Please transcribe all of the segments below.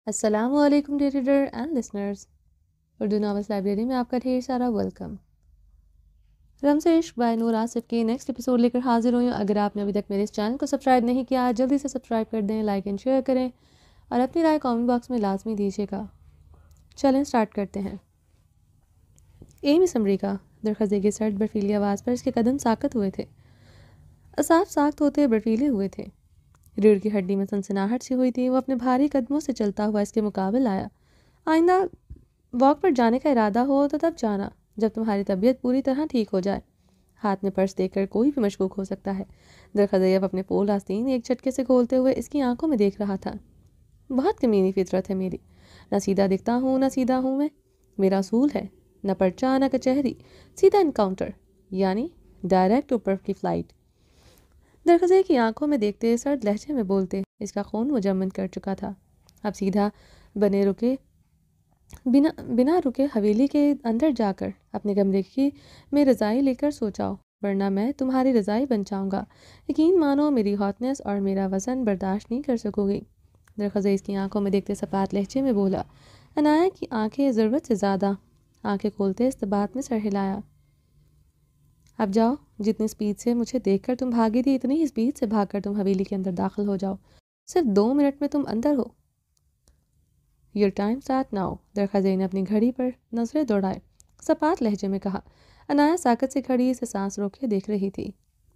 السلام علیکم dear reader and listeners, Urdu novels library میں آپ کا ڈھیر سارا ویلکم۔ رمز عشق بائی نور آصف کی نیکسٹ ایپیسوڈ لے کر حاضر ہوئی ہوں۔ اگر آپ نے ابھی تک میرے اس چینل کو سبسکرائب نہیں کیا جلدی سے سبسکرائب کر دیں، لائک اینڈ شیئر کریں اور اپنی رائے کامنٹ باکس میں لازمی دیجیے گا۔ چلیں سٹارٹ کرتے ہیں۔ ایمی سمری کا درخزے کی سرد برفیلی آواز پر اس کے قدم ساکت ہوئے تھے، اصاف ساخت ہوتے برفیلے ہوئے تھے، ریڑھ کی ہڈی میں سنسناہٹ سی ہوئی تھی۔ وہ اپنے بھاری قدموں سے چلتا ہوا اس کے مقابل آیا۔ آئندہ واک پر جانے کا ارادہ ہو تو تب جانا جب تمہاری طبیعت پوری طرح ٹھیک ہو جائے۔ ہاتھ میں پرس دیکھ کر کوئی بھی مشکوک ہو سکتا ہے۔ درخزیب اپنے پول آستین ایک جھٹکے سے کھولتے ہوئے اس کی آنکھوں میں دیکھ رہا تھا۔ بہت کمینی فطرت ہے میری، نہ سیدھا دکھتا ہوں نہ سیدھا ہوں میں۔ میرا اصول ہے نہ پرچہ نہ کچہری، سیدھا انکاؤنٹر، یعنی ڈائریکٹ اوپر کی فلائٹ۔ درخزے کی آنکھوں میں دیکھتے سرد لہجے میں بولتے اس کا خون مجمد کر چکا تھا۔ اب سیدھا بنا رکے حویلی کے اندر جا کر اپنے کمرے کی میں رضائی لے کر سو جاؤ، ورنہ میں تمہاری رضائی بن جاؤں گا۔ یقین مانو میری ہاتنس اور میرا وزن برداشت نہیں کر سکو گی۔ درخزے اس کی آنکھوں میں دیکھتے سپات لہجے میں بولا۔ عنایہ کی آنکھیں ضرورت سے زیادہ آنکھیں کھولتے استبات میں سر ہلایا۔ اب جاؤ، جتنی سپیڈ سے مجھے دیکھ کر تم بھاگی تھی اتنی ہی سپیڈ سے بھاگ کر تم حویلی کے اندر داخل ہو جاؤ۔ صرف 2 منٹ میں تم اندر ہو۔ Your time start now. درخزے نے اپنی گھڑی پر نظریں دوڑائے، سپات لہجے میں کہا۔ عنایہ ساکت سے کھڑی اسے سانس روکے دیکھ رہی تھی۔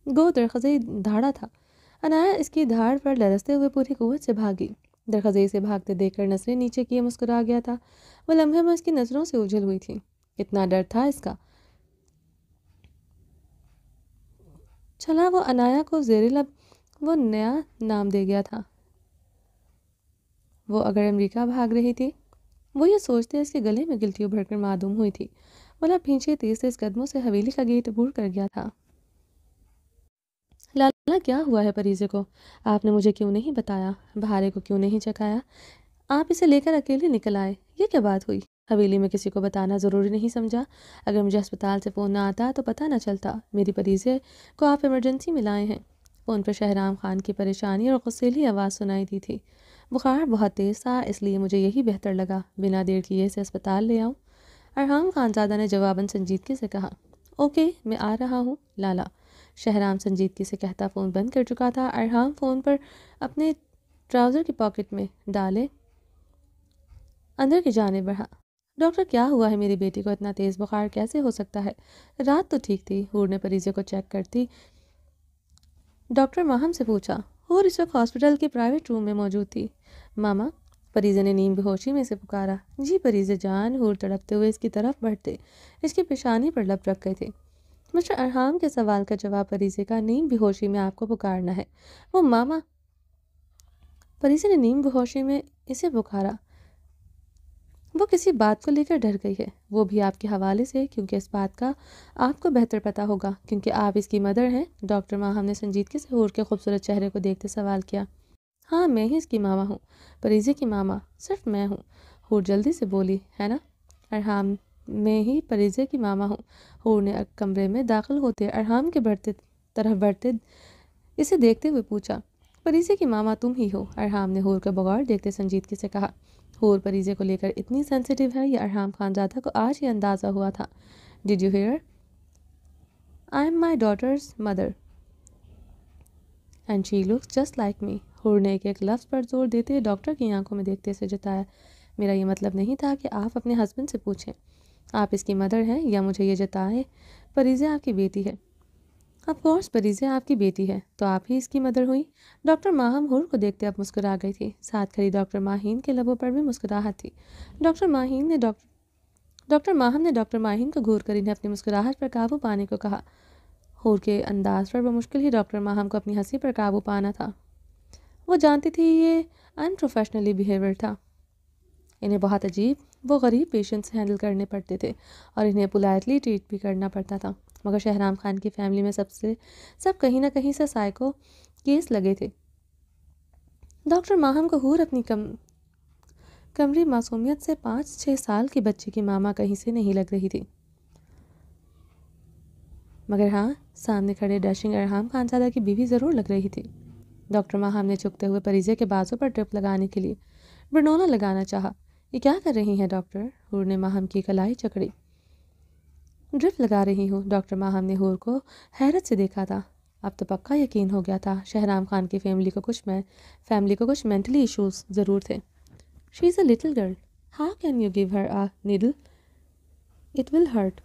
گو درخزے دھاڑا تھا۔ عنایہ اس کی دھاڑ پر لرزتے ہوئے پوری قوت سے بھاگی۔ درخزے سے بھاگتے دیکھ کر نظریں نیچے کیے مسکرا گیا تھا۔ وہ لمحے میں اس کی نظروں سے اوجھل ہوئی تھی۔ اتنا ڈر تھا اس کا۔ چلا وہ عنایہ کو زیر لب وہ نیا نام دے گیا تھا۔ وہ اگر امریکہ بھاگ رہی تھی، وہ یہ سوچتے اس کے گلے میں گلٹی ابھر کر معدوم ہوئی تھی۔ وہ لب بھینچے تیز قدموں سے حویلی کا گیٹ عبور کر گیا تھا۔ لالا کیا ہوا ہے پریزے کو؟ آپ نے مجھے کیوں نہیں بتایا؟ بہارے کو کیوں نہیں چکھایا؟ آپ اسے لے کر اکیلے نکل آئے، یہ کیا بات ہوئی؟ حویلی میں کسی کو بتانا ضروری نہیں سمجھا؟ اگر مجھے ہسپتال سے فون نہ آتا تو پتہ نہ چلتا۔ میری پریزے کو آپ ایمرجنسی میں لائے ہیں۔ فون پر شہرام خان کی پریشانی اور غصیلی آواز سنائی دی تھی۔ بخار بہت تیز تھا، اس لیے مجھے یہی بہتر لگا بنا دیر کیے اسے ہسپتال لے آؤں۔ ارحام خانزادہ نے جواباً سنجیدگی سے کہا۔ اوکے، میں آ رہا ہوں لالا، شہرام سنجیدگی سے کہتا فون بند کر چکا تھا۔ ارحام فون پر اپنے ٹراؤزر کی پاکٹ میں ڈالے اندر کی جانب بڑھا۔ ڈاکٹر کیا ہوا ہے میری بیٹی کو؟ اتنا تیز بخار کیسے ہو سکتا ہے؟ رات تو ٹھیک تھی۔ حور نے پریزے کو چیک کرتی ڈاکٹر ماہم سے پوچھا۔ حور اس وقت ہاسپٹل کے پرائیویٹ روم میں موجود تھی۔ ماما، پریزے نے نیم بے میں سے پکارا۔ جی پریزے جان، حور تڑپتے ہوئے اس کی طرف بڑھتے اس کی پیشانی پر لب رکھ گئے تھے۔ مسٹر ارحام کے سوال کا جواب پریزے کا نیم بے ہوشی میں آپ کو پکارنا ہے۔ وہ ماما، پریزے نے نیم بے ہوشی میں اسے پکارا۔ وہ کسی بات کو لے کر ڈر گئی ہے، وہ بھی آپ کے حوالے سے، کیونکہ اس بات کا آپ کو بہتر پتہ ہوگا کیونکہ آپ اس کی مدر ہیں۔ ڈاکٹر ماہم نے سنجیدگی سے حور کے خوبصورت چہرے کو دیکھتے سوال کیا۔ ہاں، میں ہی اس کی ماما ہوں، پریزے کی ماما صرف میں ہوں۔ حور جلدی سے بولی، ہے نا؟ ارحام، میں ہی پریزے کی ماما ہوں۔ حور نے کمرے میں داخل ہوتے ارحام کے بڑھتے اسے دیکھتے ہوئے پوچھا۔ پریزے کی ماما تم ہی ہو؟ ارحام نے حور کا بغور دیکھتے سنجیدگی سے کہا۔ حور پریزے کو لے کر اتنی سینسیٹیو ہے یہ ارحام خانزادہ کو آج ہی اندازہ ہوا تھا۔ Dad you here? I am my daughter's mother and she looks just like me. Hoor نے ایک لفظ پر زور دیتے ڈاکٹر کی آنکھوں میں دیکھتے سے جتایا۔ میرا یہ مطلب نہیں تھا کہ آپ اپنے ہسبینڈ سے پوچھیں۔ آپ اس کی مدر ہیں یا مجھے یہ جتائیں پریزے آپ کی بیٹی ہے؟ آف کورس پریزے آپ کی بیٹی ہے، تو آپ ہی اس کی مدر ہوئی۔ ڈاکٹر ماہم حور کو دیکھتے اب مسکرا گئی تھی۔ ساتھ کھڑی ڈاکٹر ماہین کے لبوں پر بھی مسکراہٹ تھی۔ ڈاکٹر ماہم نے ڈاکٹر ماہین کو گھور کر انہیں اپنی مسکراہٹ پر قابو پانے کو کہا۔ حور کے انداز پر بمشکل ہی ڈاکٹر ماہم کو اپنی ہنسی پر قابو پانا تھا۔ وہ جانتی تھی یہ ان پروفیشنلی بیہیویئر تھا۔ انہیں بہت عجیب وہ غریب پیشنٹس ہینڈل کرنے پڑتے تھے اور انہیں پولائٹلی ٹریٹ بھی کرنا پڑتا تھا، مگر شہرام خان کی فیملی میں سب کہیں نہ کہیں سے سائیکو کیس لگے تھے۔ ڈاکٹر ماہم کو حور اپنی کمری معصومیت سے 5-6 سال کے بچے کی ماما کہیں سے نہیں لگ رہی تھی، مگر ہاں سامنے کھڑے ڈیشنگ ارحام خانزادہ کی بیوی ضرور لگ رہی تھی۔ ڈاکٹر ماہم نے چکتے ہوئے پریزے کے بازو پر ٹرپ لگانے کے لیے برنونا لگانا چاہا۔ یہ کیا کر رہی ہیں ڈاکٹر؟ حور نے ماہم کی کلائی جکڑی۔ ڈرپ لگا رہی ہوں۔ ڈاکٹر ماہم نے حور کو حیرت سے دیکھا تھا۔ اب تو پکا یقین ہو گیا تھا شہرام خان کی فیملی کو کچھ مینٹلی ایشوز ضرور تھے۔ She is a little girl, how can you give her a needle, it will hurt.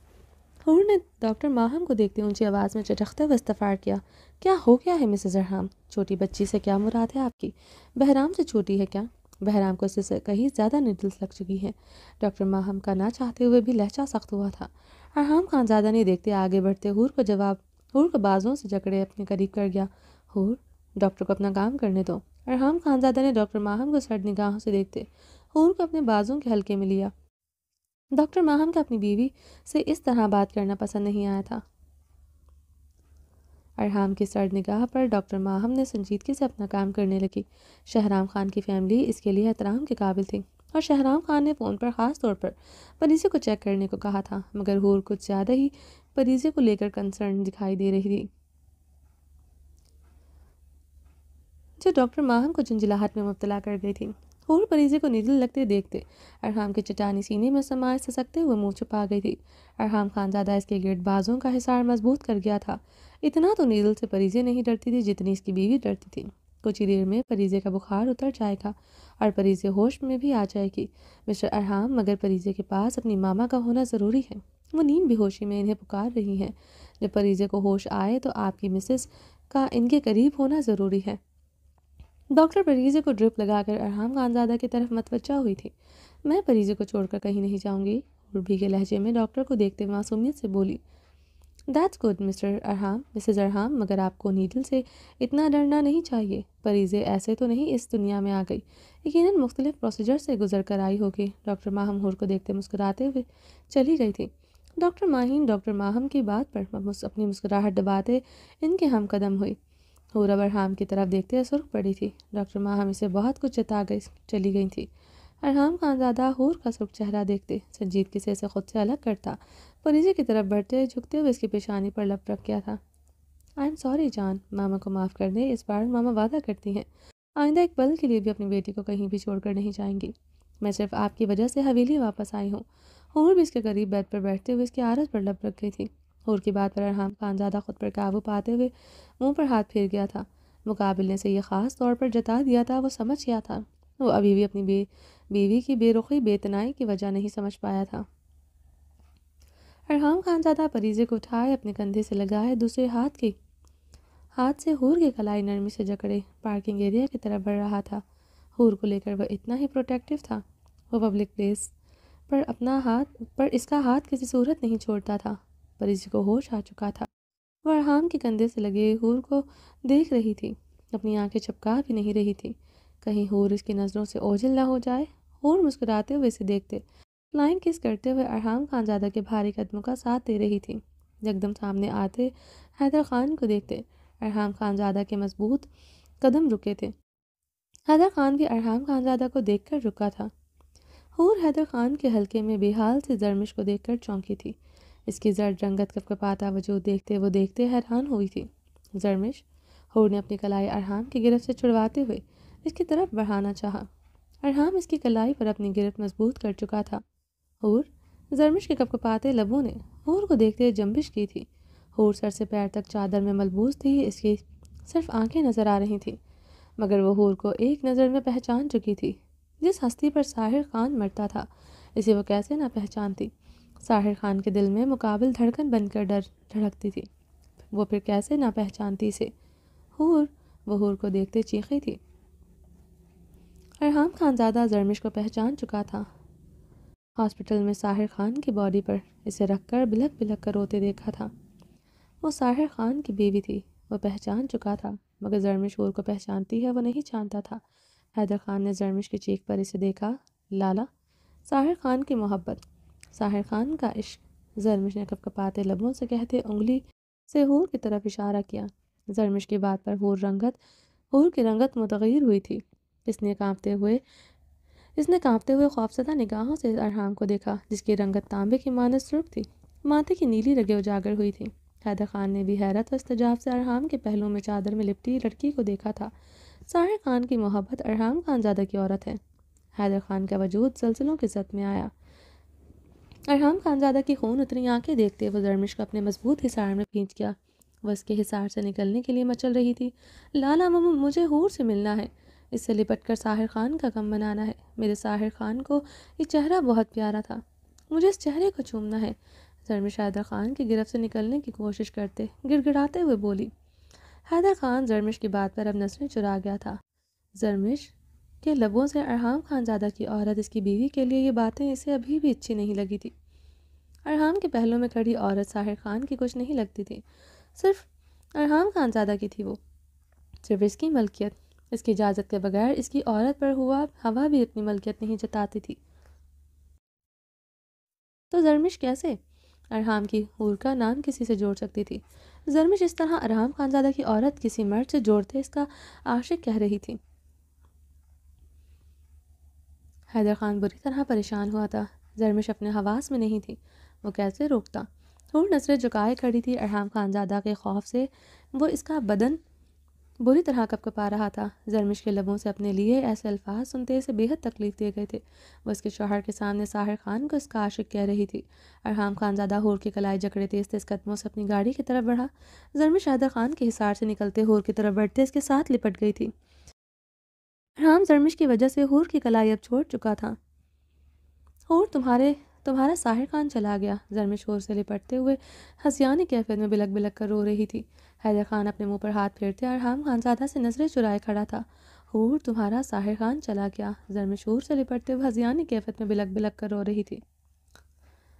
حور نے ڈاکٹر ماہم کو دیکھتے اونچی آواز میں چٹختے ہوئے استفسار کیا۔ کیا ہو گیا ہے مسز ارحام؟ چھوٹی بچی سے کیا مراد ہے آپ کی؟ بہرام سے چھوٹی ہے کیا؟ بہرام کو اس سے کہیں زیادہ نیڈلز لگ چکی ہیں۔ ڈاکٹر ماہم کا نہ چاہتے ہوئے بھی لہجہ سخت ہوا تھا۔ ارحام خانزادہ نے دیکھتے آگے بڑھتے حور کو بازوں سے جکڑے اپنے قریب کر گیا۔ حور، ڈاکٹر کو اپنا کام کرنے دو۔ ارحام خانزادہ نے ڈاکٹر ماہم کو سرد نگاہوں سے دیکھتے حور کو اپنے بازوں کے حلقے میں لیا۔ ڈاکٹر ماہم کا اپنی بیوی سے اس طرح بات کرنا پسند نہیں آیا تھا۔ ارحام کی سرد نگاہ پر ڈاکٹر ماہم نے سنجیدگی سے اپنا کام کرنے لگی۔ شہرام خان کی فیملی اس کے لیے احترام کے قابل تھی اور شہرام خان نے فون پر خاص طور پر پریزے کو چیک کرنے کو کہا تھا، مگر حور کچھ زیادہ ہی پریزے کو لے کر کنسرن دکھائی دے رہی تھی، جو ڈاکٹر ماہم کو جھنجھلاہٹ میں مبتلا کر گئی تھی۔ حور پریزے کو نیڈل لگتے دیکھتے ارحام کے چٹانی سینے میں سمائے سسکتے ہوئے منہ چھپا گئی تھی۔ ارحام خانزادہ اس کے گرد بازوں کا حصار مضبوط کر گیا تھا۔ اتنا تو نیڈل سے پریزے نہیں ڈرتی تھی جتنی اس کی بیوی ڈرتی تھی۔ کچھ ہی دیر میں پریزے کا بخار اتر جائے گا اور پریزے ہوش میں بھی آ جائے گی۔ مسٹر ارحام، مگر پریزے کے پاس اپنی ماما کا ہونا ضروری ہے۔ وہ نیم بے ہوشی میں انہیں پکار رہی ہیں۔ جب پریزے کو ہوش آئے تو آپ کی مسز کا ان کے قریب ہونا ضروری ہے۔ ڈاکٹر پریزے کو ڈرپ لگا کر ارحام خانزادہ کی طرف متوجہ ہوئی تھی۔ میں پریزے کو چھوڑ کر کہیں نہیں جاؤں گی، اور بھیگے لہجے میں ڈاکٹر کو دیکھتے معصومیت سے بولی۔ دیٹس گڈ مسز ارحام، مگر آپ کو نیڈل سے اتنا ڈرنا نہیں چاہیے۔ پریزے ایسے تو نہیں اس دنیا میں آ گئی، یقیناً مختلف پروسیجر سے گزر کر آئی ہوگی۔ ڈاکٹر ماہم حور کو دیکھتے مسکراتے ہوئے چلی گئی تھی۔ ڈاکٹر ماہم کی بات پر اپنی مسکراہٹ دباتے ان کے ہم قدم ہوئی۔ حور اب ارحام کی طرف دیکھتے سرخ پڑی تھی۔ ڈاکٹر ماہم اسے بہت کچھ جتا گئی چلی گئی تھی۔ ارحام خانزادہ حور کا سرخ چہرہ دیکھتے سنجیدگی سے اسے خود سے الگ کرتا پریزے کی طرف بڑھتے جھکتے ہوئے اس کی پیشانی پر لب رکھ گیا تھا۔ آئی ایم سوری جان، ماما کو معاف کر دیں، اس بار ماما وعدہ کرتی ہیں آئندہ ایک پل کے لیے بھی اپنی بیٹی کو کہیں بھی چھوڑ کر نہیں جائیں گی۔ میں صرف آپ کی وجہ سے حویلی واپس آئی ہوں۔ حور بھی اس کے قریب بیڈ پر بیٹھتے ہوئے اس کی عارض پر لب رکھ گئی تھی۔ حور کی بات پر ارحام خانزادہ خود پر قابو پاتے ہوئے منہ پر ہاتھ پھیر گیا تھا۔ مقابل نے سے یہ خاص طور پر جتا دیا تھا، وہ سمجھ گیا تھا۔ وہ ابھی بھی اپنی بیوی کی بے رخی بے تنائی کی وجہ نہیں سمجھ پایا تھا۔ ارحام خانزادہ پریزے کو اٹھائے اپنے کندھے سے لگائے دوسرے ہاتھ سے حور کی کلائی نرمی سے جکڑے پارکنگ ایریا کی طرف بڑھ رہا تھا۔ حور کو لے کر وہ اتنا ہی پروٹیکٹیو تھا۔ وہ پبلک پلیس پر اس کا ہاتھ کسی صورت نہیں چھوڑتا تھا۔ پریزے کو ہوش آ چکا تھا۔ وہ ارحام کے کندھے سے لگے حور کو دیکھ رہی تھی، اپنی آنکھیں چپکا بھی نہیں رہی تھی، کہیں حور اس کی نظروں سے اوجھل نہ ہو جائے۔ حور مسکراتے ہوئے اسے دیکھتے فلائنگ کس کرتے ہوئے ارحام خانزادہ کے بھاری قدموں کا ساتھ دے رہی تھی۔ یکدم سامنے آتے حیدر خان کو دیکھتے ارحام خانزادہ کے مضبوط قدم رکے تھے۔ حیدر خان بھی ارحام خانزادہ کو دیکھ کر رکا تھا۔ حور حیدر خان کے حلقے میں بے حال سے زرمش کو دیکھ کر چونکی تھی۔ اس کی زرد رنگت کپکپاتا وجود دیکھتے حیران ہوئی تھی۔ زرمش؟ حور نے اپنی کلائی ارحام کی گرفت سے چھڑواتے ہوئے اس کی طرف بڑھانا چاہا۔ ارحام اس کی کلائی پر اپنی گرفت مضبوط کر چکا تھا۔ حور؟ زرمش کے کپکپاتے لبوں نے حور کو دیکھتے جنبش کی تھی۔ حور سر سے پیر تک چادر میں ملبوس تھی، اس کی صرف آنکھیں نظر آ رہی تھیں، مگر وہ حور کو ایک نظر میں پہچان چکی تھی۔ جس ہستی پر ساحر خان مرتا تھا، اسے وہ کیسے نہ پہچانتی؟ ساحر خان کے دل میں مقابل دھڑکن بن کر دھڑکتی تھی، وہ پھر کیسے نہ پہچانتی اسے؟ حور! وہ حور کو دیکھتے چیخی تھی۔ ارحام خانزادہ زرمش کو پہچان چکا تھا۔ ہاسپٹل میں ساحر خان کی باڈی پر اسے رکھ کر بلک بلک کر روتے دیکھا تھا۔ وہ ساحر خان کی بیوی تھی، وہ پہچان چکا تھا، مگر زرمش حور کو پہچانتی ہے وہ نہیں جانتا تھا۔ حیدر خان نے زرمش کی چیخ پر اسے دیکھا۔ لالا! ساحر خان کی محبت، ساحر خان کا عشق، زرمش نے کپکپاتے لبوں سے کہتے انگلی سے حور کی طرف اشارہ کیا۔ زرمش کی بات پر حور کی رنگت متغیر ہوئی تھی۔ اس نے کانپتے ہوئے خوفزدہ نگاہوں سے ارحام کو دیکھا، جس کی رنگت تانبے کی مانند سرخ تھی، ماتھے کی نیلی رگیں اجاگر ہوئی تھیں۔ حیدر خان نے بھی حیرت و استعجاب سے ارحام کے پہلو میں چادر میں لپٹی لڑکی کو دیکھا تھا۔ ساحر خان کی محبت ارحام خانزادہ کی عورت ہے۔ حیدر خان کا وجود زلزلوں کی زد میں آیا۔ ارحام خانزادہ کی خون اتنی آنکھیں دیکھتے وہ زرمش کو اپنے مضبوط حصار میں کھینچ گیا۔ وہ اس کے حصار سے نکلنے کے لیے مچل رہی تھی۔ لالا مجھے حور سے ملنا ہے، اس سے لپٹ کر ساحر خان کا غم منانا ہے۔ میرے ساحر خان کو یہ چہرہ بہت پیارا تھا، مجھے اس چہرے کو چومنا ہے۔ زرمش حیدر خان کی گرفت سے نکلنے کی کوشش کرتے گڑ گڑاتے ہوئے بولی۔ حیدر خان زرمش کی بات پر اب نظریں چرا گیا تھا۔ زرمش کے لبوں سے ارحام خانزادہ کی عورت اس کی بیوی کے لیے یہ باتیں اسے ابھی بھی اچھی نہیں لگی تھی۔ ارحام کے پہلو میں کھڑی عورت ساحر خان کی کچھ نہیں لگتی تھی، صرف ارحام خانزادہ کی تھی وہ، صرف اس کی ملکیت۔ اس کی اجازت کے بغیر اس کی عورت پر ہوا بھی اپنی ملکیت نہیں جتاتی تھی۔ تو زرمش کیسے ارحام کی حور کا نام کسی سے جوڑ سکتی تھی؟ زرمش اس طرح ارحام خانزادہ کی عورت کسی مرد سے جوڑتے اس کا عاشق کہہ رہی تھی۔ حیدر خان بری طرح پریشان ہوا تھا۔ زرمش اپنے حواس میں نہیں تھی، وہ کیسے روکتا؟ حور نظریں جھکائے کھڑی تھی۔ ارحام خانزادہ کے خوف سے وہ اس کا بدن بری طرح کپکپا رہا تھا۔ زرمش کے لبوں سے اپنے لیے ایسے الفاظ سنتے اسے بے حد تکلیف دیے گئے تھے۔ وہ اس کے شوہر کے سامنے ساحر خان کو اس کا عاشق کہہ رہی تھی۔ ارحام خانزادہ حور کی کلائی جکڑے تیز تیز قدموں سے اپنی گاڑی کی طرف بڑھا۔ زرمش حیدر خان کے حصار سے نکلتے حور کی طرف بڑھتے اس کے ساتھ لپٹ گئی تھی۔ ارحام زرمش کی وجہ سے حور کی کلائی اب چھوڑ چکا تھا۔ حور تمہارا ساحر خان چلا گیا۔ زرمش حور سے لپٹتے ہوئے ہنسیانی کیفیت میں بلک بلک کر رو رہی تھی۔ حیدر خان اپنے منہ پر ہاتھ پھیرتے ارحام خانزادہ سے نظریں چرائے کھڑا تھا۔ حور تمہارا ساحر خان چلا گیا۔ زرمش حور سے لپٹتے ہوئے ہنسیانی کیفیت میں بلک بلک کر رو رہی تھی۔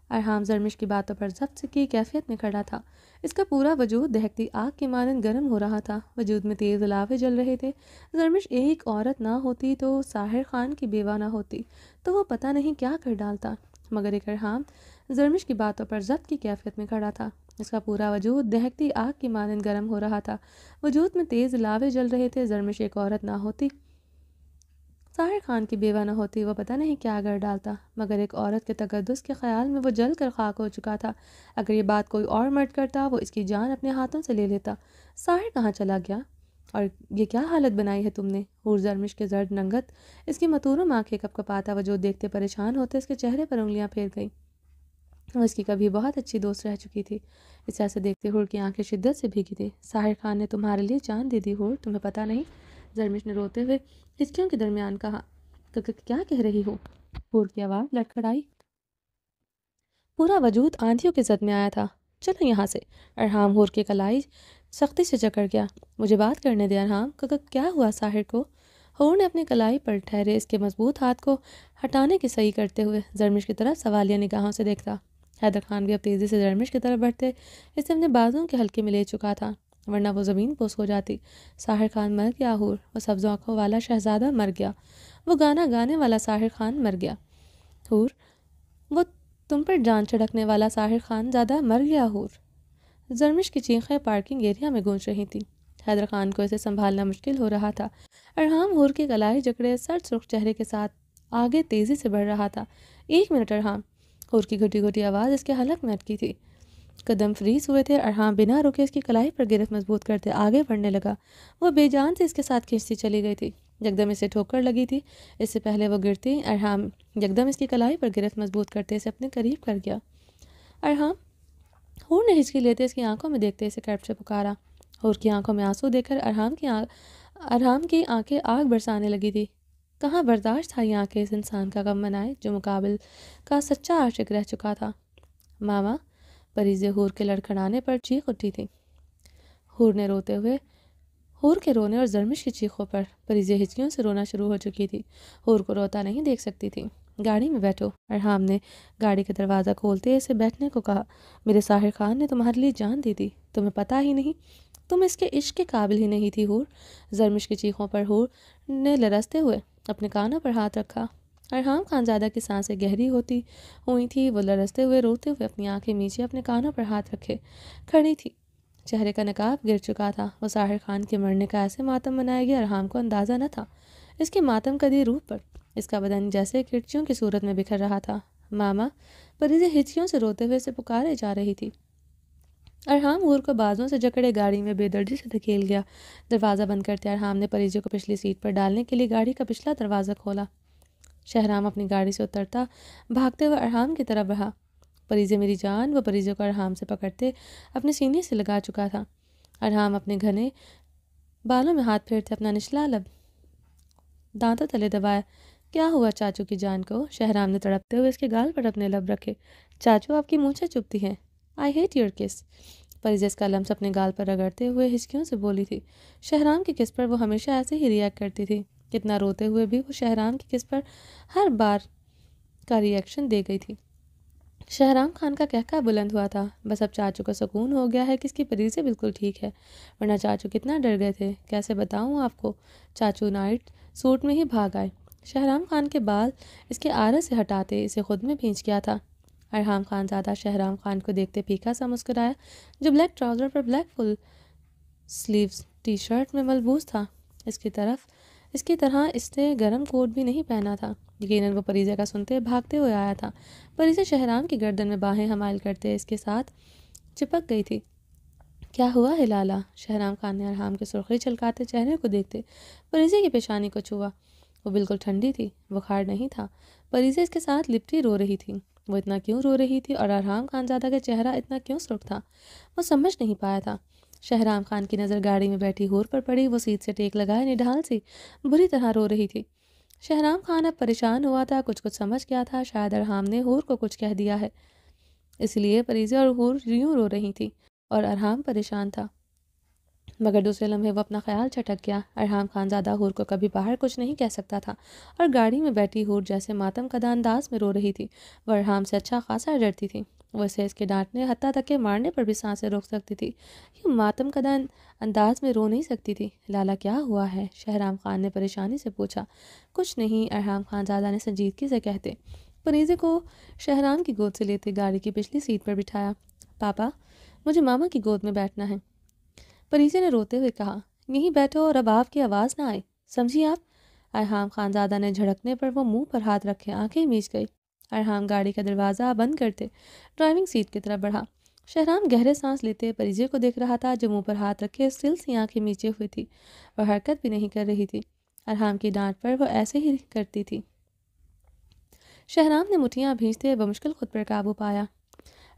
ارحام زرمش کی باتوں پر ضبط کی کیفیت میں کھڑا تھا۔ اس کا پورا وجود دہکتی آگ کی مانند گرم ہو رہا تھا۔ وجود میں تیز لاوے جل رہے تھے۔ زرمش ایک عورت نہ ہوتی تو ساحر خان کی بیوہ نہ ہوتی تو وہ پتہ نہیں کیا کر ڈالتا، مگر ایک ارحام زرمش کی باتوں پر ضبط کی کیفیت میں کھڑا تھا۔ اس کا پورا وجود دہکتی آگ کی مانند گرم ہو رہا تھا۔ وجود میں تیز لاوے جل رہے تھے۔ زرمش ایک عورت نہ ہوتی، ساحر خان کی بیوہ نہ ہوتی، وہ پتہ نہیں کیا کر ڈالتا، مگر ایک عورت کے تقدس کے خیال میں وہ جل کر خاک ہو چکا تھا۔ اگر یہ بات کوئی اور مرد کرتا وہ اس کی جان اپنے ہاتھوں سے لے لیتا۔ ساحر کہاں چلا گیا؟ اور یہ کیا حالت بنائی ہے تم نے؟ حور زرمش کے زرد ننگت اس کی متورم آنکھیں کپکپاتا وجود دیکھتے پریشان ہوتے اس کے چہرے پر انگلیاں پھیر گئیں۔ وہ اس کی کبھی بہت اچھی دوست رہ چکی تھی۔ اسے ایسے دیکھتے حور کی آنکھیں شدت سے بھیگی تھی۔ ساحر خان نے تمہارے لیے جان دے دی حور، تمہیں پتہ نہیں؟ زرمش نے روتے ہوئے ہچکیوں کے درمیان کہا۔ کیا کہہ رہی ہو؟ حور کی آواز لڑکھڑائی۔ پورا وجود آندھیوں کے زد میں آیا تھا۔ چلو یہاں سے۔ ارحام حور کی کلائی سختی سے جکڑ گیا۔ مجھے بات کرنے دے ارحام، کیا ہوا ساحر کو؟ حور نے اپنی کلائی پر ٹھہرے اس کے مضبوط ہاتھ کو ہٹانے کی صحیح کرتے ہوئے زرمش کی طرف سوالیہ نگاہوں سے دیکھتا۔ حیدر خان بھی اب تیزی سے زرمش کی طرف بڑھتے اسے اپنے بازوں کے حلقے میں لے چکا تھا، ورنہ وہ زمین بوس ہو جاتی۔ ساحر خان مر گیا حور، وہ سبز آنکھوں والا شہزادہ مر گیا، وہ گانا گانے والا ساحر خان مر گیا حور، وہ تم پر جان چھڑکنے والا ساحر خان زیادہ مر گیا حور۔ زرمش کی چیخیں پارکنگ ایریا میں گونج رہی تھیں۔ حیدر خان کو اسے سنبھالنا مشکل ہو رہا تھا۔ ارحام حور کی کلائی جکڑے سرد سرخ چہرے کے ساتھ آگے تیزی سے بڑھ رہا تھا۔ ایک منٹ ارحام، حور کی گھٹی گھٹی آواز اس کے حلق میں اٹکی تھی۔ قدم فریز ہوئے تھے۔ ارحام بنا رکے اس کی کلائی پر گرفت مضبوط کرتے آگے بڑھنے لگا۔ وہ بے جان سے اس کے ساتھ کھینچتی چلی گئی تھی۔ یکدم اسے ٹھوکر لگی تھی۔ اس سے پہلے وہ گرتی، ارحام یکدم اس کی کلائی پر گرفت مضبوط کرتے اسے اپنے قریب کر گیا۔ ارحام، حور نے ہچکی لیتے اس کی آنکھوں میں دیکھتے اسے کرب سے پکارا۔ حور کی آنکھوں میں آنسو دیکھ کر ارحام کی آنکھیں آگ برسانے لگی تھی۔ کہاں برداشت تھا یہ آنکھیں اس انسان کا غم منائے جو مقابل کا سچا عاشق رہ چکا تھا۔ ماما، پریزیں حور کے لڑکھڑانے پر چیخ اٹھی تھی۔ حور نے روتے ہوئے حور کے رونے اور زرمش کی چیخوں پر پریزیں ہچکیوں سے رونا شروع ہو چکی تھی۔ حور کو روتا نہیں دیکھ سکتی تھی۔ گاڑی میں بیٹھو۔ ارحام نے گاڑی کا دروازہ کھولتے اسے بیٹھنے کو کہا۔ میرے ساحر خان نے تمہارے لیے جان دی تھی، تمہیں پتہ ہی نہیں، تم اس کے عشق کے قابل ہی نہیں تھی حور۔ زرمش کی چیخوں پر حور نے لرزتے ہوئے اپنے کانوں پر ہاتھ رکھا۔ ارحام خانزادہ کی سانسیں گہری ہوئی تھی۔ وہ لرزتے ہوئے روتے ہوئے اپنی آنکھیں میچے اپنے کانوں پر ہاتھ رکھے کھڑی تھی۔ چہرے کا نقاب گر چکا تھا۔ وہ ساحر خان کے مرنے کا ایسے ماتم منائے گی ارحام کو اندازہ نہ تھا۔ اس کے ماتم کدی روح پر اس کا بدن جیسے کھڑچیوں کی صورت میں بکھر رہا تھا۔ ماما، پریزیں ہچکیوں سے روتے ہوئے اسے پکارے جا رہی تھی۔ ارحام حور کو بازوں سے جکڑے گاڑی میں بے دردی سے دھکیل گیا۔ دروازہ بند کرتے ارحام نے پریزے کو پچھلی سیٹ پر ڈالنے کے لیے گاڑی کا پچھلا دروازہ کھولا۔ شہرام اپنی گاڑی سے اترتا بھاگتے ہوئے ارحام کی طرف رہا۔ پریزے میری جان، وہ پریزے کو ارحام سے پکڑتے اپنے سینے سے لگا چکا تھا۔ ارحام اپنے گھنے بالوں میں ہاتھ پھیرتے اپنا نچلا لب دانتوں تلے دبایا۔ کیا ہوا چاچو کی جان کو؟ شہرام نے تڑپتے ہوئے اس کے گال پر اپنے لب رکھے۔ چاچو آپ کی مونچھیں چبھتی ہیں۔ آئی ہیٹ یور کس۔ پریزہ اس کا لمس اپنے گال پر رگڑتے ہوئے ہچکیوں سے بولی تھی۔ شہرام کی کس پر وہ ہمیشہ ایسے ہی ریئیکٹ کرتی تھی۔ کتنا روتے ہوئے بھی وہ شہرام کی کس پر ہر بار کا ریئیکشن دے گئی تھی۔ شہرام خان کا کہکہ بلند ہوا تھا۔ بس اب چاچو کو سکون ہو گیا ہے کہ اس کی پریزے بالکل ٹھیک ہے، ورنہ چاچو کتنا ڈر گئے تھے۔ کیسے بتاؤں آپ کو؟ چاچو نائٹ سوٹ میں ہی بھاگ آئے۔ شہرام خان کے بال اس کے آرے سے ہٹاتے اسے خود میں بھینچ گیا تھا۔ ارحام خان زادہ شہرام خان کو دیکھتے پھیکا سا مسکرایا، جو بلیک ٹراؤزر پر بلیک فل سلیوز ٹی شرٹ میں ملبوس تھا۔ اس کی طرح اس نے گرم کوٹ بھی نہیں پہنا تھا۔ یقیناً وہ پریزے کا سنتے بھاگتے ہوئے آیا تھا۔ پریزے شہرام کی گردن میں باہیں حمائل کرتے اس کے ساتھ چپک گئی تھی۔ کیا ہوا ہے لالا؟ شہرام خان نے ارحام کے سرخی چھلکاتے چہرے کو دیکھتے پریزے کی پیشانی کو چھوا۔ وہ بالکل ٹھنڈی تھی، بخار نہیں تھا۔ پریزے اس کے ساتھ لپٹی رو رہی تھی۔ وہ اتنا کیوں رو رہی تھی اور ارحام خان زادہ کا چہرہ اتنا کیوں سرخ تھا؟ وہ سمجھ نہیں پایا تھا۔ شہرام خان کی نظر گاڑی میں بیٹھی حور پر پڑی۔ وہ سیٹ سے ٹیک لگائے نڈھال سی بری طرح رو رہی تھی۔ شہرام خان اب پریشان ہوا تھا، کچھ سمجھ گیا تھا۔ شاید ارحام نے حور کو کچھ کہہ دیا ہے، اس لیے پریزے اور حور یوں رو رہی تھی اور ارحام پریشان تھا۔ مگر دوسرے لمحے وہ اپنا خیال چھٹک گیا۔ ارحام خان زادہ حور کو کبھی باہر کچھ نہیں کہہ سکتا تھا، اور گاڑی میں بیٹھی حور جیسے ماتم کدہ انداز میں رو رہی تھی۔ وہ ارحام سے اچھا خاصا ڈرتی تھی۔ وہ اسے اس کے ڈانٹنے حتیٰ تک کہ مارنے پر بھی سانسیں روک سکتی تھی، یوں ماتم کدہ انداز میں رو نہیں سکتی تھی۔ لالا کیا ہوا ہے؟ شہرام خان نے پریشانی سے پوچھا۔ کچھ نہیں، ارحام خان زادہ نے سنجیدگی سے کہتے پریزے کو شہرام کی گود سے لیتے گاڑی کی پچھلی سیٹ پر بٹھایا۔ پاپا، مجھے ماما کی گود میں بیٹھنا ہے، پریزے نے روتے ہوئے کہا۔ یہیں بیٹھو اور اب آپ کی آواز نہ آئے، سمجھی آپ؟ ارحام خان زادہ نے جھڑکنے پر وہ منہ پر ہاتھ رکھے آنکھیں میچ گئی۔ ارحام گاڑی کا دروازہ بند کرتے ڈرائیونگ سیٹ کی طرف بڑھا۔ شہرام گہرے سانس لیتے پریزے کو دیکھ رہا تھا، جو منہ پر ہاتھ رکھے سل سی آنکھیں میچے ہوئی تھی۔ وہ حرکت بھی نہیں کر رہی تھی۔ ارحام کی ڈانٹ پر وہ ایسے ہی کرتی تھی۔ شہرام نے مٹھیاں بھینچتے بمشکل خود پر قابو پایا۔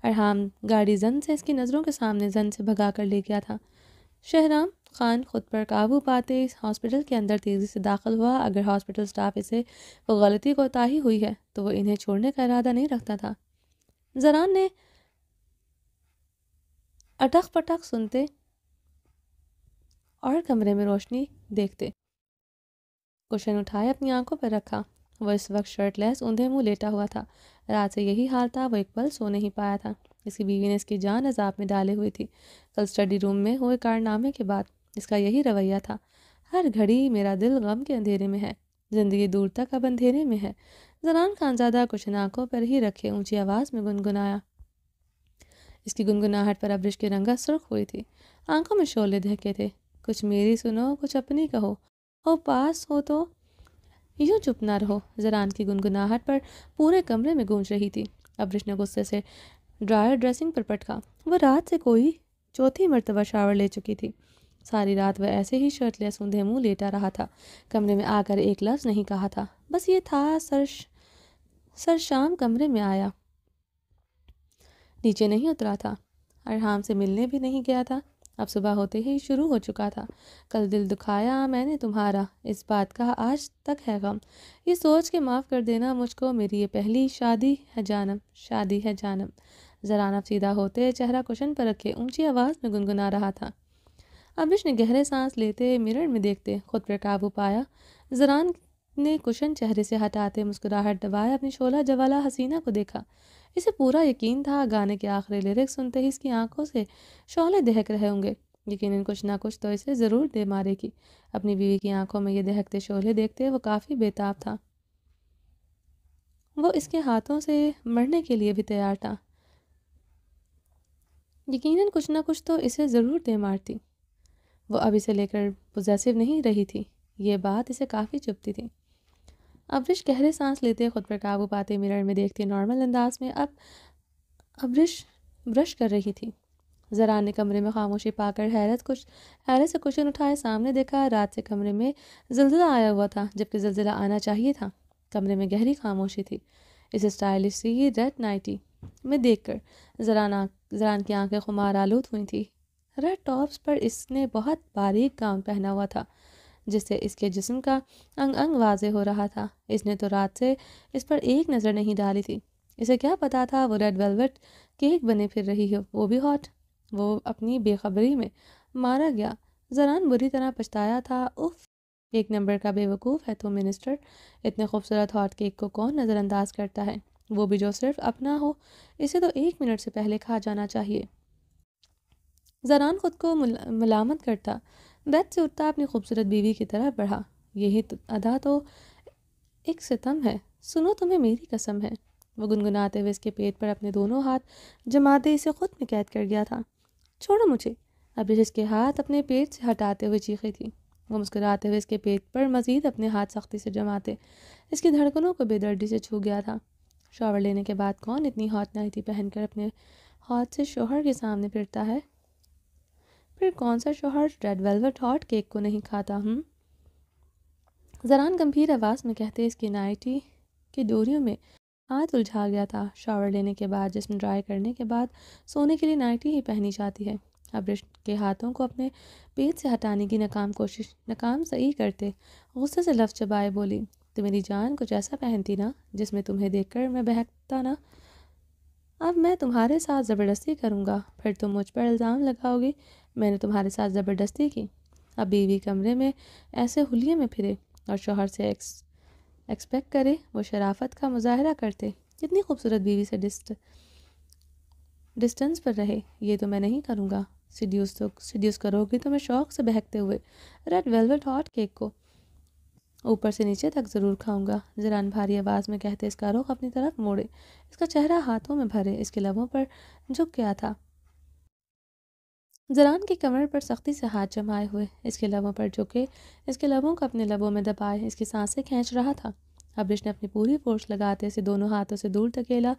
ارحام گاڑی زن سے اس کی نظروں کے سامنے زن سے بھگا کر لے گیا تھا۔ شہرام خان خود پر قابو پاتے ہاسپٹل کے اندر تیزی سے داخل ہوا۔ اگر ہاسپٹل سٹاف اسے وہ غلطی کو تاہی ہوئی ہے تو وہ انہیں چھوڑنے کا ارادہ نہیں رکھتا تھا۔ زران نے اٹک پٹک سنتے اور کمرے میں روشنی دیکھتے کشن اٹھائے اپنی آنکھوں پر رکھا۔ وہ اس وقت شرٹ لیس اوندھے منہ لیٹا ہوا تھا۔ رات سے یہی حال تھا، وہ ایک پل سو نہیں پایا تھا۔ اس کی بیوی نے اس کی جان عذاب میں ڈالے ہوئی تھی۔ کل اسٹڈی روم میں ہوئے کارنامے کے بعد اس کا یہی رویہ تھا۔ ہر گھڑی میرا دل غم کے اندھیرے میں ہے، زندگی دور تک اب اندھیرے میں ہے۔ زران خانزادہ کشن آنکھوں پر ہی رکھے اونچی آواز میں گنگنایا۔ اس کی گنگناہٹ پر ابرش کی رنگت سرخ ہوئی تھی، آنکھوں میں شعلے دہکے تھے۔ کچھ میری سنو، کچھ اپنی کہو، اور پاس ہو تو یوں چپ نہ رہو۔ زران کی گنگناہٹ پر پورے کمرے میں گونج رہی تھی۔ ابرش نے غصے سے ڈرائر ڈریسنگ پر پٹکا۔ وہ رات سے کوئی چوتھی مرتبہ شاور لے چکی تھی۔ ساری رات وہ ایسے ہی شرٹ لیس اوندھے منہ لیٹا رہا تھا، کمرے میں آ کر ایک لفظ نہیں کہا تھا۔ بس یہ تھا سر شام کمرے میں آیا، نیچے نہیں اترا تھا، ارحام سے ملنے بھی نہیں گیا تھا۔ اب صبح ہوتے ہی شروع ہو چکا تھا۔ کل دل دکھایا میں نے تمہارا، اس بات کا آج تک ہے غم، یہ سوچ کے معاف کر دینا مجھ کو، میری یہ پہلی شادی ہے جانم، شادی ہے جانم۔ زران اب سیدھا ہوتے چہرہ کشن پر رکھے اونچی آواز میں گنگنا رہا تھا۔ ابرش نے گہرے سانس لیتے مرر میں دیکھتے خود پر قابو پایا۔ زران نے کشن چہرے سے ہٹاتے مسکراہٹ دبائے اپنی شعلہ جوالا حسینہ کو دیکھا۔ اسے پورا یقین تھا گانے کے آخری لیرکس سنتے ہی اس کی آنکھوں سے شعلے دہک رہے ہوں گے۔ یقیناً کچھ نہ کچھ تو اسے ضرور دے مارے گی۔ اپنی بیوی کی آنکھوں میں یہ دہکتے شعلے دیکھتے وہ کافی بے تاب تھا۔ وہ اس کے ہاتھوں سے مرنے کے لیے بھی تیار تھا۔ یقیناً کچھ نہ کچھ تو اسے ضرور دے مارتی۔ وہ اب اسے لے کر پوزیسو نہیں رہی تھی، یہ بات اسے کافی چبھتی تھی۔ ابرش گہرے سانس لیتے خود پر قابو پاتے مرر میں دیکھتے نارمل انداز میں اب ابرش برش کر رہی تھی۔ زران نے کمرے میں خاموشی پا کر حیرت سے کشن اٹھائے سامنے دیکھا۔ رات سے کمرے میں زلزلہ آیا ہوا تھا، جبکہ زلزلہ آنا چاہیے تھا۔ کمرے میں گہری خاموشی تھی۔ اس اسٹائلش سی ریڈ نائٹی میں دیکھ کر زران کی آنکھیں خمار آلود ہوئی تھی۔ ریڈ ٹاپس پر اس نے بہت باریک گاؤن پہنا ہوا تھا جس سے اس کے جسم کا انگ انگ واضح ہو رہا تھا۔ اس نے تو رات سے اس پر ایک نظر نہیں ڈالی تھی۔ اسے کیا پتا تھا وہ ریڈ ویلویٹ کیک بنے پھر رہی ہے، وہ بھی ہاٹ۔ وہ اپنی بے خبری میں مارا گیا۔ زران بری طرح پچھتایا تھا۔ اف، ایک نمبر کا بے وقوف ہے تو منسٹر، اتنے خوبصورت ہاٹ کیک کو کون نظر انداز کرتا ہے، وہ بھی جو صرف اپنا ہو۔ اسے تو 1 منٹ سے پہلے کھا جانا چاہیے۔ زران خود کو ملامت کرتا بیڈ سے اٹھتا اپنی خوبصورت بیوی کی طرف بڑھا۔ یہی ادا تو ایک ستم ہے، سنو تمہیں میری قسم ہے۔ وہ گنگناتے ہوئے اس کے پیٹ پر اپنے دونوں ہاتھ جماتے اسے خود میں قید کر گیا تھا۔ چھوڑو مجھے، اب اس کے ہاتھ اپنے پیٹ سے ہٹاتے ہوئے چیخی تھی۔ وہ مسکراتے ہوئے اس کے پیٹ پر مزید اپنے ہاتھ سختی سے جماتے اس کی دھڑکنوں کو بے دردی سے چھو گیا تھا۔ شاور لینے کے بعد کون اتنی ہاٹ نائٹی پہن کر اپنے ہاتھ سے شوہر کے سامنے پھرتا ہے؟ پھر کون سا شوہر ریڈ ویلویٹ ہاٹ کیک کو نہیں کھاتا؟ زران گمبھیر آواز میں کہتے اس کی نائٹی کی ڈوریوں میں ہاتھ الجھا گیا تھا۔ شاور لینے کے بعد، جسم ڈرائی کرنے کے بعد سونے کے لیے نائٹی ہی پہنی جاتی ہے۔ ابرش کے ہاتھوں کو اپنے پیٹ سے ہٹانے کی ناکام صحیح کرتے غصے سے لفظ چبائے بولی، تو میری جان کچھ ایسا پہنتی نا جس میں تمہیں دیکھ کر میں بہکتا نا۔ اب میں تمہارے ساتھ زبردستی کروں گا، پھر تم مجھ پر الزام لگاؤ گی میں نے تمہارے ساتھ زبردستی کی۔ اب بیوی کمرے میں ایسے حلیے میں پھرے اور شوہر سے ایکسپیکٹ کرے وہ شرافت کا مظاہرہ کرتے جتنی خوبصورت بیوی سے ڈسٹنس پر رہے۔ یہ تو میں نہیں کروں گا۔ سیڈیوس کرو گی تو میں شوق سے بہکتے ہوئے ریڈ ویلویٹ ہاٹ کیک کو اوپر سے نیچے تک ضرور کھاؤں گا۔ زران بھاری آواز میں کہتے اس کا رخ اپنی طرف موڑے، اس کا چہرہ ہاتھوں میں بھرے، اس کے لبوں پر جھک گیا تھا۔ زران کی کمر پر سختی سے ہاتھ جمائے ہوئے اس کے لبوں پر جھکے، اس کے لبوں کو اپنے لبوں میں دبائے اس کی سانسیں کھینچ رہا تھا۔ ابرش نے اپنی پوری فورس لگاتے اسے دونوں ہاتھوں سے دور دھکیلا۔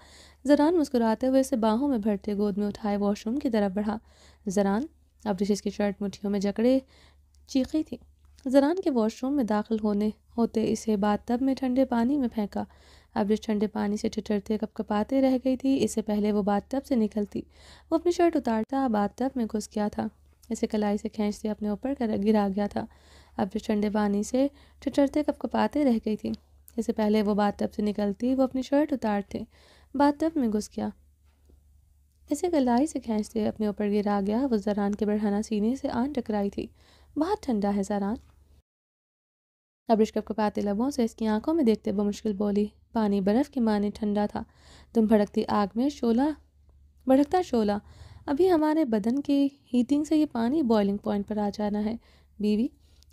زران مسکراتے ہوئے اسے باہوں میں بھرتے گود میں اٹھائے واش روم کی طرف بڑھا۔ زران، ابرش اس کی شرٹ مٹھیوں میں جکڑے چیخی تھی۔ زران کے واش روم میں داخل ہوتے اسے باتھ ٹب میں ٹھنڈے پانی میں پھینکا۔ ابرش ٹھنڈے پانی سے ٹھٹرتے کپکپاتے رہ گئی تھی۔ اس سے پہلے وہ باتھ ٹب سے نکلتی وہ اپنی شرٹ اتارتا باتھ ٹب میں گھس گیا تھا، اسے کلائی سے کھینچتے اپنے اوپر گرا گیا تھا۔ ابرش ٹھنڈے پانی سے ٹھٹرتے کپکپاتے رہ گئی تھی۔ اس سے پہلے وہ باتھ ٹب سے نکلتی وہ اپنی شرٹ اتارتے باتھ ٹب میں گھس گیا، اسے کلائی سے کھینچتے اپنے اوپر گرا گیا۔ وہ زران کے بڑھانا سینے سے آن ٹکرائی تھی۔ بہت ٹھنڈا ہے زران، ابرش کپکپاتے لبوں سے اس کی آنکھوں میں دیکھتے بمشکل بولی۔ پانی برف کی مانند ٹھنڈا تھا، تم بھڑکتی آگ میں بھڑکتا شعلہ۔ ابھی ہمارے بدن کی ہیٹنگ سے یہ پانی بوائلنگ پوائنٹ پر آ جانا ہے۔ بیوی،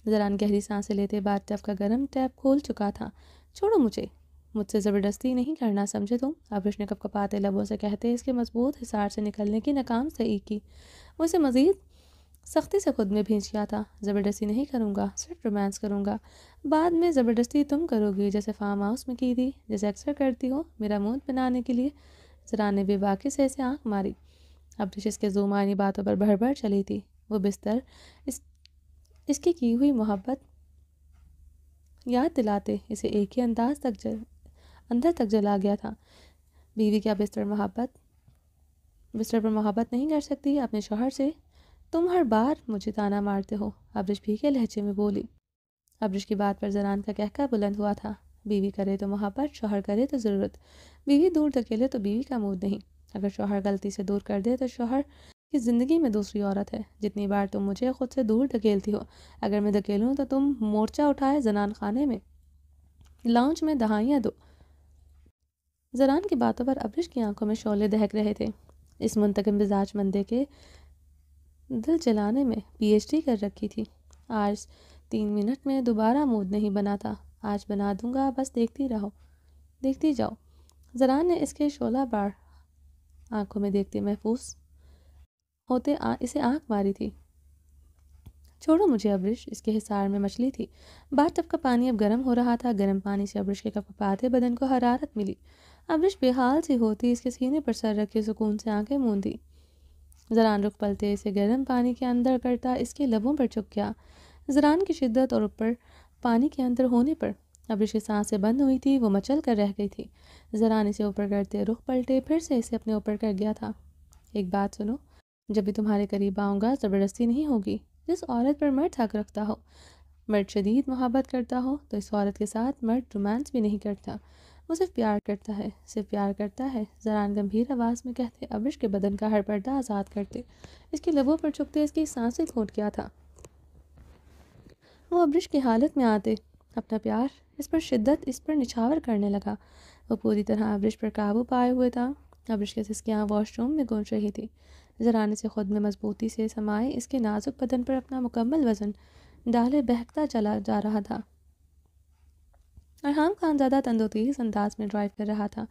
زران گہری سانسیں لیتے باتھ ٹب کا گرم ٹیپ کھول چکا تھا۔ چھوڑو مجھ سے زبردستی نہیں کرنا، سمجھے تم؟ ابرش نے کپکپاتے لبوں سے کہتے اس کے مضبوط حصار سے نکلنے کی ناکام صحیح کی۔ وہ اسے مزید سختی سے خود میں بھینچ گیا تھا۔ زبردستی نہیں کروں گا، صرف رومانس کروں گا۔ بعد میں زبردستی تم کرو گی، جیسے فارم ہاؤس میں کی تھی، جیسے اکثر کرتی ہو میرا موڈ بنانے کے لیے۔ زران نے بے باکی سے اسے آنکھ ماری۔ ابرش اس کے زومانی باتوں پر بھڑبڑ چلی تھی۔ وہ بستر اس کی ہوئی محبت یاد دلاتے اسے ایک ہی اندر تک جلا گیا تھا۔ بیوی کیا بستر پر محبت نہیں کر سکتی اپنے شوہر سے؟ تم ہر بار مجھے تانا مارتے ہو، ابرش بھیگے لہجے میں بولی۔ ابرش کی بات پر زران کا کہکا بلند ہوا تھا۔ بیوی کرے تو محبت، شوہر کرے تو ضرورت۔ بیوی دور دھکیلے تو بیوی کا موڈ نہیں۔ اگر شوہر غلطی سے دور کر دے تو شوہر کی زندگی میں دوسری عورت ہے۔ جتنی بار تم مجھے خود سے دور دھکیلتی ہو، اگر میں دھکیلوں تو تم مورچہ اٹھائے زنان خانے میں، لاؤنج میں دہائیاں دو۔ زران کی باتوں پر ابرش کی آنکھوں میں شعلے دہک رہے تھے۔ اس منتقم مزاج بندے کے دل جلانے میں پی ایچ ڈی کر رکھی تھی۔ آج 3 منٹ میں دوبارہ موڈ نہیں بنا تھا، آج بنا دوں گا، بس دیکھتی جاؤ۔ زران نے اس کے شعلہ بار آنکھوں میں دیکھتے محفوظ ہوتے اسے آنکھ ماری تھی۔ چھوڑو مجھے ابرش، اس کے حصار میں مچلی تھی۔ باتھ ٹب کا پانی اب گرم ہو رہا تھا، گرم پانی سے ابرش کے کپکپاتے بدن کو حرارت ملی۔ ابرش بے حال سی ہوتی اس کے سینے پر سر رکھے سکون سے آنکھیں موندی۔ زران رخ پلتے اسے گرم پانی کے اندر کرتا اس کے لبوں پر چک گیا۔ زران کی شدت اور اوپر پانی کے اندر ہونے پر ابرش کی سانسیں بند ہوئی تھی، وہ مچل کر رہ گئی تھی۔ زران اسے اوپر کرتے رخ پلٹے، پھر سے اسے اپنے اوپر کر گیا تھا۔ ایک بات سنو، جب بھی تمہارے قریب آؤں گا زبردستی نہیں ہوگی۔ جس عورت پر مرد حق رکھتا ہو، مرد شدید محبت کرتا ہو، تو اس عورت کے ساتھ مرد رومانس بھی نہیں کرتا، وہ صرف پیار کرتا ہے، صرف پیار کرتا ہے۔ زران گمبھیر آواز میں کہتے ابرش کے بدن کا ہر پردہ آزاد کرتے، اس کے لبوں پر چھپتے اس کی سانسیں گھونٹ کیا تھا۔ وہ ابرش کی حالت میں آتے اپنا پیار اس پر شدت اس پر نچھاور کرنے لگا۔ وہ پوری طرح ابرش پر قابو پائے ہوئے تھا۔ ابرش کے سسکیاں واش روم میں گونج رہی تھی۔ زران سے خود میں مضبوطی سے سمائے اس کے نازک بدن پر اپنا مکمل وزن ڈالے بہکتا چلا جا رہا تھا۔ ارحام خانزادہ تندوتیز انداز میں ڈرائیو کر رہا تھا۔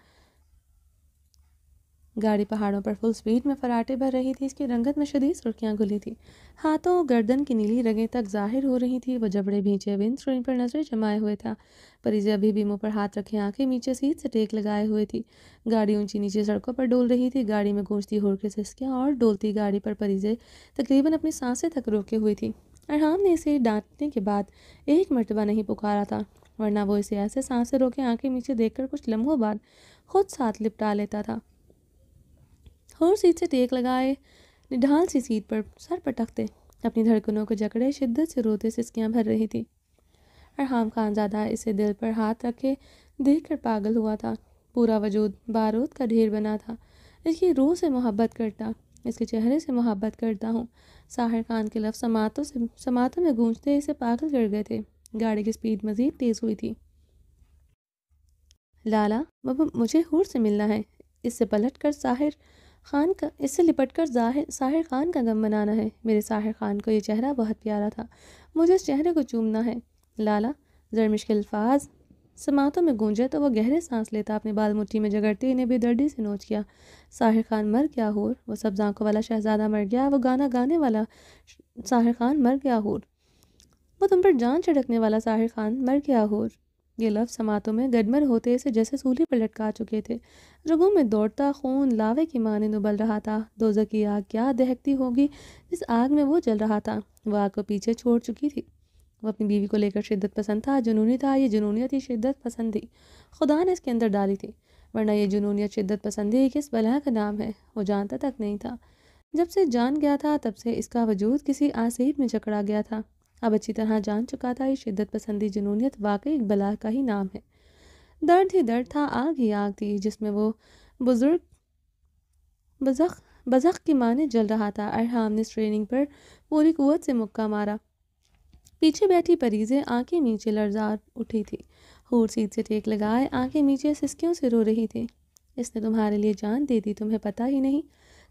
گاڑی پہاڑوں پر فل سپیڈ میں فراٹے بھر رہی تھی، اس کی رنگت میں شدید سرخیاں گھلی تھی، ہاتھوں گردن کی نیلی رگیں تک ظاہر ہو رہی تھی۔ وہ جبڑے بھینچے ونڈ اسکرین پر نظریں جمائے ہوئے تھا۔ پریزے ابھی بھی منہ پر ہاتھ رکھے آنکھیں نیچے سیٹ سے ٹیک لگائے ہوئے تھی۔ گاڑی اونچی نیچے سڑکوں پر ڈول رہی تھی، گاڑی میں گونجتی ہور کے سسکیاں اور ڈولتی گاڑی پر پریزے تقریباً اپنی سانسیں تک روکے ہوئی تھی۔ ارحام نے اسے ڈانٹنے کے بعد ایک مرتبہ نہیں پکارا تھا، ورنہ وہ اسے ایسے سانسیں روکے آنکھیں نیچے دیکھ کر کچھ لمحوں بعد خود ساتھ لپٹا لیتا تھا۔ ہور سیٹ سے ٹیک لگائے ڈھال سی سیٹ پر سر پٹکتے اپنی دھڑکنوں کو جکڑے شدت سے روتے سسکیاں بھر رہی تھی۔ ارحام خانزادہ اسے دل پر ہاتھ رکھے دیکھ کر پاگل ہوا تھا، پورا وجود بارود کا ڈھیر بنا تھا۔ اس کی روح سے محبت کرتا، اس کے چہرے سے محبت کرتا ہوں۔ ساحر خان کے لفظ سماعتوں میں گونجتے اسے پاگل کر گئے تھے۔ گاڑی کی سپیڈ مزید تیز ہوئی تھی۔ لالا مجھے ہور سے ملنا ہے، اس سے لپٹ کر ساحر خان کا غم منانا ہے۔ میرے ساحر خان کو یہ چہرہ بہت پیارا تھا، مجھے اس چہرے کو چومنا ہے۔ لالا ذرا مشکل الفاظ سماعتوں میں گونجے تو وہ گہرے سانس لیتا، اپنے بال مٹھی میں جگڑتے انہیں بے دردی سے نوچ کیا۔ ساحر خان مر گیا ہور، وہ سبز آنکھوں والا شہزادہ مر گیا، وہ گانا گانے والا ساحر خان مر گیا ہور، وہ تم پر جان چھڑکنے والا ساحر خان مر گیا ہور۔ یہ لفظ سماعتوں میں گڈمر ہوتے اسے جیسے سولی پر لٹکا چکے تھے۔ رگوں میں دوڑتا خون لاوے کی مانند ابل رہا تھا۔ دوزخ کی آگ کیا دہکتی ہوگی جس آگ میں وہ جل رہا تھا، وہ آگ کو پیچھے چھوڑ چکی تھی۔ وہ اپنی بیوی کو لے کر شدت پسند تھا، جنونی تھا، یہ جنونیت ہی شدت پسند تھی، خدا نے اس کے اندر ڈالی تھی، ورنہ یہ جنونیت شدت پسندی کس بلا کا نام ہے وہ جانتا تک نہیں تھا۔ جب سے جان گیا تھا تب سے اس کا وجود کسی آسیب میں جکڑا گیا تھا، اب اچھی طرح جان چکا تھا یہ شدت پسندی جنونیت واقعی ایک بلا کا ہی نام ہے۔ درد ہی درد تھا، آگ ہی آگ تھی، جس میں وہ بزخ کی معنی جل رہا تھا۔ ارحام نے اسٹیئرنگ پر پوری قوت سے مکہ مارا۔ پیچھے بیٹھی پریزیں آنکھیں نیچے لرزا اٹھی تھی، ہور سیٹ سے ٹیک لگائے آنکھیں نیچے سسکیوں سے رو رہی تھی۔ اس نے تمہارے لیے جان دے دی، تمہیں پتہ ہی نہیں،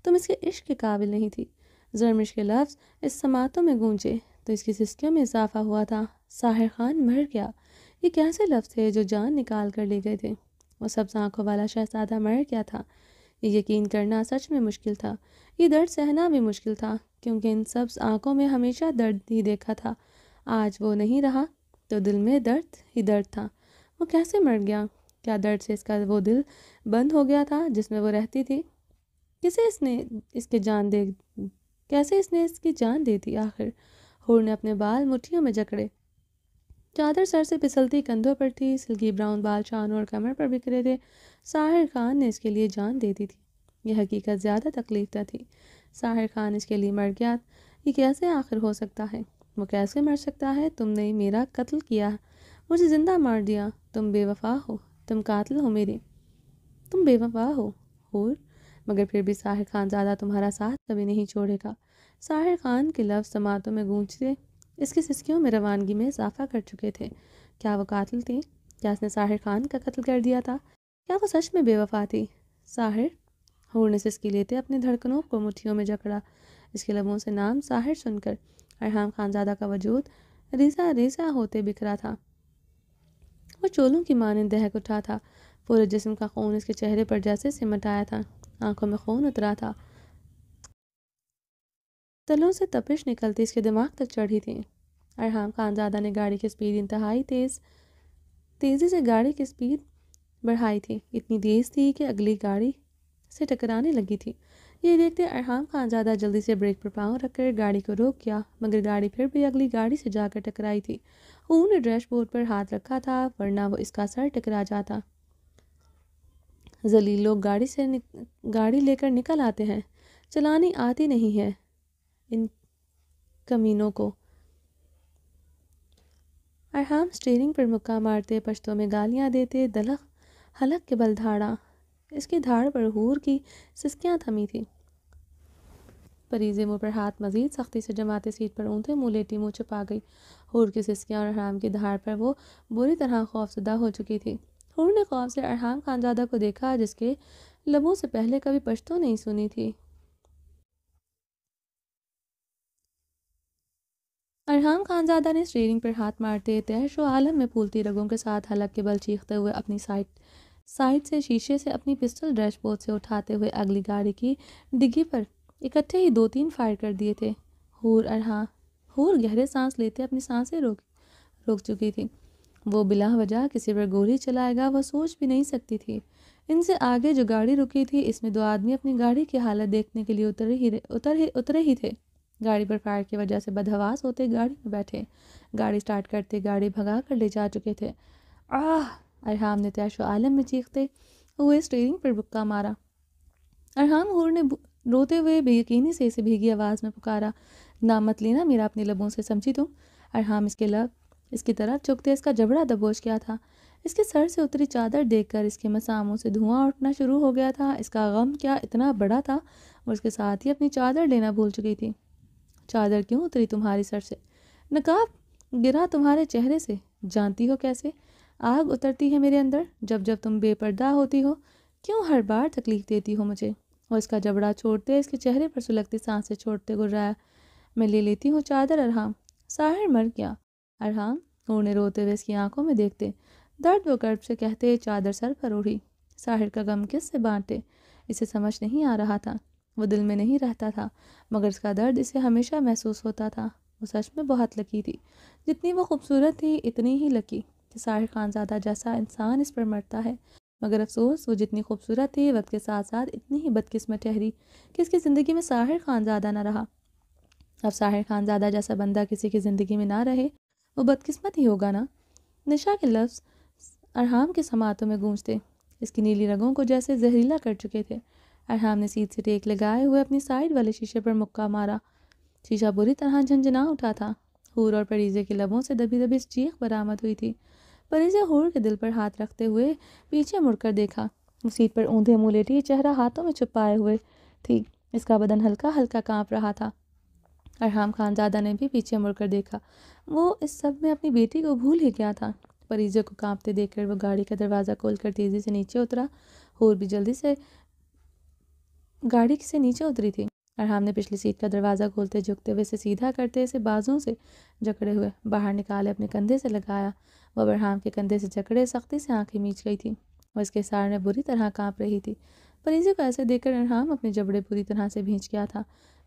تم اس کے عشق کے قابل نہیں تھی۔ زرمش کے لفظ اس سماعتوں میں گونجے تو اس کی سسکیوں میں اضافہ ہوا تھا۔ ساحر خان مر گیا، یہ کیسے لفظ تھے جو جان نکال کر لے گئے تھے؟ وہ سبز آنکھوں والا شہزادہ مر گیا تھا، یہ یقین کرنا سچ میں مشکل تھا، یہ درد سہنا بھی مشکل تھا، کیونکہ ان سبز آنکھوں میں ہمیشہ درد ہی دیکھا تھا۔ آج وہ نہیں رہا تو دل میں درد ہی درد تھا۔ وہ کیسے مر گیا؟ کیا درد سے اس کا وہ دل بند ہو گیا تھا جس میں وہ رہتی تھی؟ کیسے اس نے اس کی جان دے دی آخر؟ ہور نے اپنے بال مٹھیوں میں جکڑے، چادر سر سے پھسلتی کندھوں پر تھی، سلکی براؤن بال شانوں اور کمر پر بکھرے تھے۔ ساحر خان نے اس کے لیے جان دے دی تھی، یہ حقیقت زیادہ تکلیف دہ تھی۔ ساحر خان اس کے لیے مر گیا، یہ کیسے آخر ہو سکتا ہے؟ وہ کیسے مر سکتا ہے؟ تم نے میرا قتل کیا، مجھے زندہ مار دیا، تم بے وفا ہو، تم قاتل ہو میرے، تم بے وفا ہو ہور، مگر پھر بھی ساحر خان زیادہ تمہارا ساتھ کبھی نہیں چھوڑے گا۔ ساحر خان کے لفظ سماعتوں میں گونجتے اس کی سسکیوں میں روانگی میں اضافہ کر چکے تھے۔ کیا وہ قاتل تھی؟ کیا اس نے ساحر خان کا قتل کر دیا تھا؟ کیا وہ سچ میں بے وفا تھی؟ ساحر، ہور نے سسکی لیتے اپنے دھڑکنوں کو مٹھیوں میں جکڑا۔ اس کے لبوں سے نام ساحر سن کر ارحام خانزادہ کا وجود ریزہ ریزہ ہوتے بکھرا تھا، وہ چولوں کی مانند دہک اٹھا تھا، پورے جسم کا خون اس کے چہرے پر جیسے سمٹ آیا تھا، آنکھوں میں خون اترا تھا، تلوں سے تپش نکلتی اس کے دماغ تک چڑھی تھی۔ ارحام خانزادہ نے گاڑی کی سپیڈ انتہائی تیزی سے گاڑی کی سپیڈ بڑھائی تھی، اتنی تیز تھی کہ اگلی گاڑی سے ٹکرانے لگی تھی۔ یہ دیکھتے ارحام خانزادہ جلدی سے بریک پر پاؤں رکھ کر گاڑی کو روک گیا، مگر گاڑی پھر بھی اگلی گاڑی سے جا کر ٹکرائی تھی۔ حور نے ڈیش بورڈ پر ہاتھ رکھا تھا، ورنہ وہ اس کا سر ٹکرا جاتا۔ ذلیل لوگ گاڑی لے کر نکل آتے ہیں، چلانی آتی نہیں ہے ان کمینوں کو۔ ارحام اسٹیئرنگ پر مکہ مارتے، پشتوں میں گالیاں دیتے، دلق حلق کے بل دھاڑا۔ اس کی دھاڑ پر حور کی سسکیاں تھمی تھیں۔ پریزے منہ پر ہاتھ مزید سختی سے جماتے سیٹ پر اونتے منہ لیٹی منہ چھپا گئی۔ حور کی سسکیاں اور ارحام کی دھاڑ پر وہ بری طرح خوفزدہ ہو چکی تھی۔ حور نے خوف سے ارحام خانزادہ کو دیکھا، جس کے لبوں سے پہلے کبھی پشتو نہیں سنی تھی۔ ارحام خانزادہ نے اسٹیئرنگ پر ہاتھ مارتے تیش و عالم میں پھولتی رگوں کے ساتھ حلق کے بل چیختے ہوئے اپنی سائڈ سے شیشے سے اپنی پسٹل ڈیش بورڈ سے اٹھاتے ہوئے اگلی گاڑی کی ڈگی پر اکٹھے ہی 2-3 فائر کر دیے تھے۔ حور گہرے سانس لیتے اپنی سانسیں روک چکی تھی۔ وہ بلا وجہ کسی پر گولی چلائے گا وہ سوچ بھی نہیں سکتی تھی۔ ان سے آگے جو گاڑی رکی تھی، اس میں 2 آدمی اپنی گاڑی کی حالت دیکھنے کے لیے اترے ہی تھے۔ گاڑی پر فائر کی وجہ سے بدحواس ہوتے گاڑی میں بیٹھے، گاڑی سٹارٹ کرتے گاڑی بھگا کر لے جا چکے تھے۔ آہ! ارحام نے تیش و عالم میں چیختے ہوئے اسٹیئرنگ پر مکہ مارا۔ ارحام حور نے روتے ہوئے بے یقینی سے اسے بھیگی آواز میں پکارا، نام مت لینا میرا اپنے لبوں سے، سمجھی تم؟ ارحام اس کے لب اس کی طرف چکتے اس کا جبڑا دبوچ گیا تھا۔ اس کے سر سے اتری چادر دیکھ کر اس کے مساموں سے دھواں اٹھنا شروع ہو گیا تھا۔ اس کا غم کیا اتنا بڑا تھا، اور اس کے ساتھ ہی اپنی چادر لینا بھول چکی تھی۔ چادر کیوں اتری تمہاری سر سے؟ نقاب گرا تمہارے چہرے سے، جانتی ہو کیسے آگ اترتی ہے میرے اندر جب تم بے پردہ ہوتی ہو؟ کیوں ہر بار تکلیف دیتی ہو مجھے؟ اور اس کا جبڑا چھوڑتے اس کے چہرے پر سلگتی سانسیں چھوڑتے گرایا، میں لے لیتی ہوں چادر ارحام، ساحر مر گیا۔ ارحام حور نے روتے ہوئے اس کی آنکھوں میں دیکھتے درد و کرب سے کہتے، چادر سر پر اوڑھی، ساحر کا غم کس سے بانٹے؟ اسے سمجھ نہیں آ رہا تھا، وہ دل میں نہیں رہتا تھا، مگر اس کا درد اسے ہمیشہ محسوس ہوتا تھا۔ وہ سچ میں بہت لکی تھی، جتنی وہ خوبصورت تھی اتنی ہی لکی کہ ساحر خانزادہ جیسا انسان اس پر مرتا ہے، مگر افسوس وہ جتنی خوبصورت تھی وقت کے ساتھ ساتھ اتنی ہی بدقسمت ٹھہری کہ اس کی زندگی میں ساحر خانزادہ نہ رہا۔ اب ساحر خانزادہ جیسا بندہ کسی کی زندگی میں نہ رہے، وہ بدقسمت ہی ہوگا نا۔ نشا کے لفظ ارحام کے سماعتوں میں گونجتے اس کی نیلی رگوں کو جیسے زہریلا کر چکے تھے۔ ارحام نے سیٹ سے ٹیک لگائے ہوئے اپنی سائیڈ والے شیشے پر مکہ مارا۔ شیشہ بری طرح جھنجھنا اٹھا تھا۔ حور اور پریزے کے لبوں سے دبی دبی چیخ برآمد ہوئی تھی۔ پریزے حور کے دل پر ہاتھ رکھتے ہوئے پیچھے مڑ کر دیکھا۔ وہ سیٹ پر اوندھے منہ لیٹی چہرہ ہاتھوں میں چھپائے ہوئے تھی، اس کا بدن ہلکا ہلکا کانپ رہا تھا۔ ارحام خانزادہ نے بھی پیچھے مڑ کر دیکھا، وہ اس سب میں اپنی بیٹی کو بھول ہی گیا تھا۔ پریزے کو کانپتے دیکھ کر وہ گاڑی کا دروازہ کھول کر تیزی سے نیچے اترا۔ حور بھی جلدی سے گاڑی سے نیچے اتری تھی۔ ارحام نے پچھلی سیٹ کا دروازہ کھولتے جھکتے ہوئے اسے سیدھا کرتے اسے بازوں سے جکڑے ہوئے باہر نکالے اپنے کندھے سے لگایا۔ وہ ارحام کے کندھے سے جکڑے سختی سے آنکھیں میچ گئی تھی، وہ اس کے سار میں بری طرح کانپ رہی تھی۔ پریزے کو ایسے دیکھ کر ارحام اپنے جبڑے پوری طرح سے بھینچ گیا تھا۔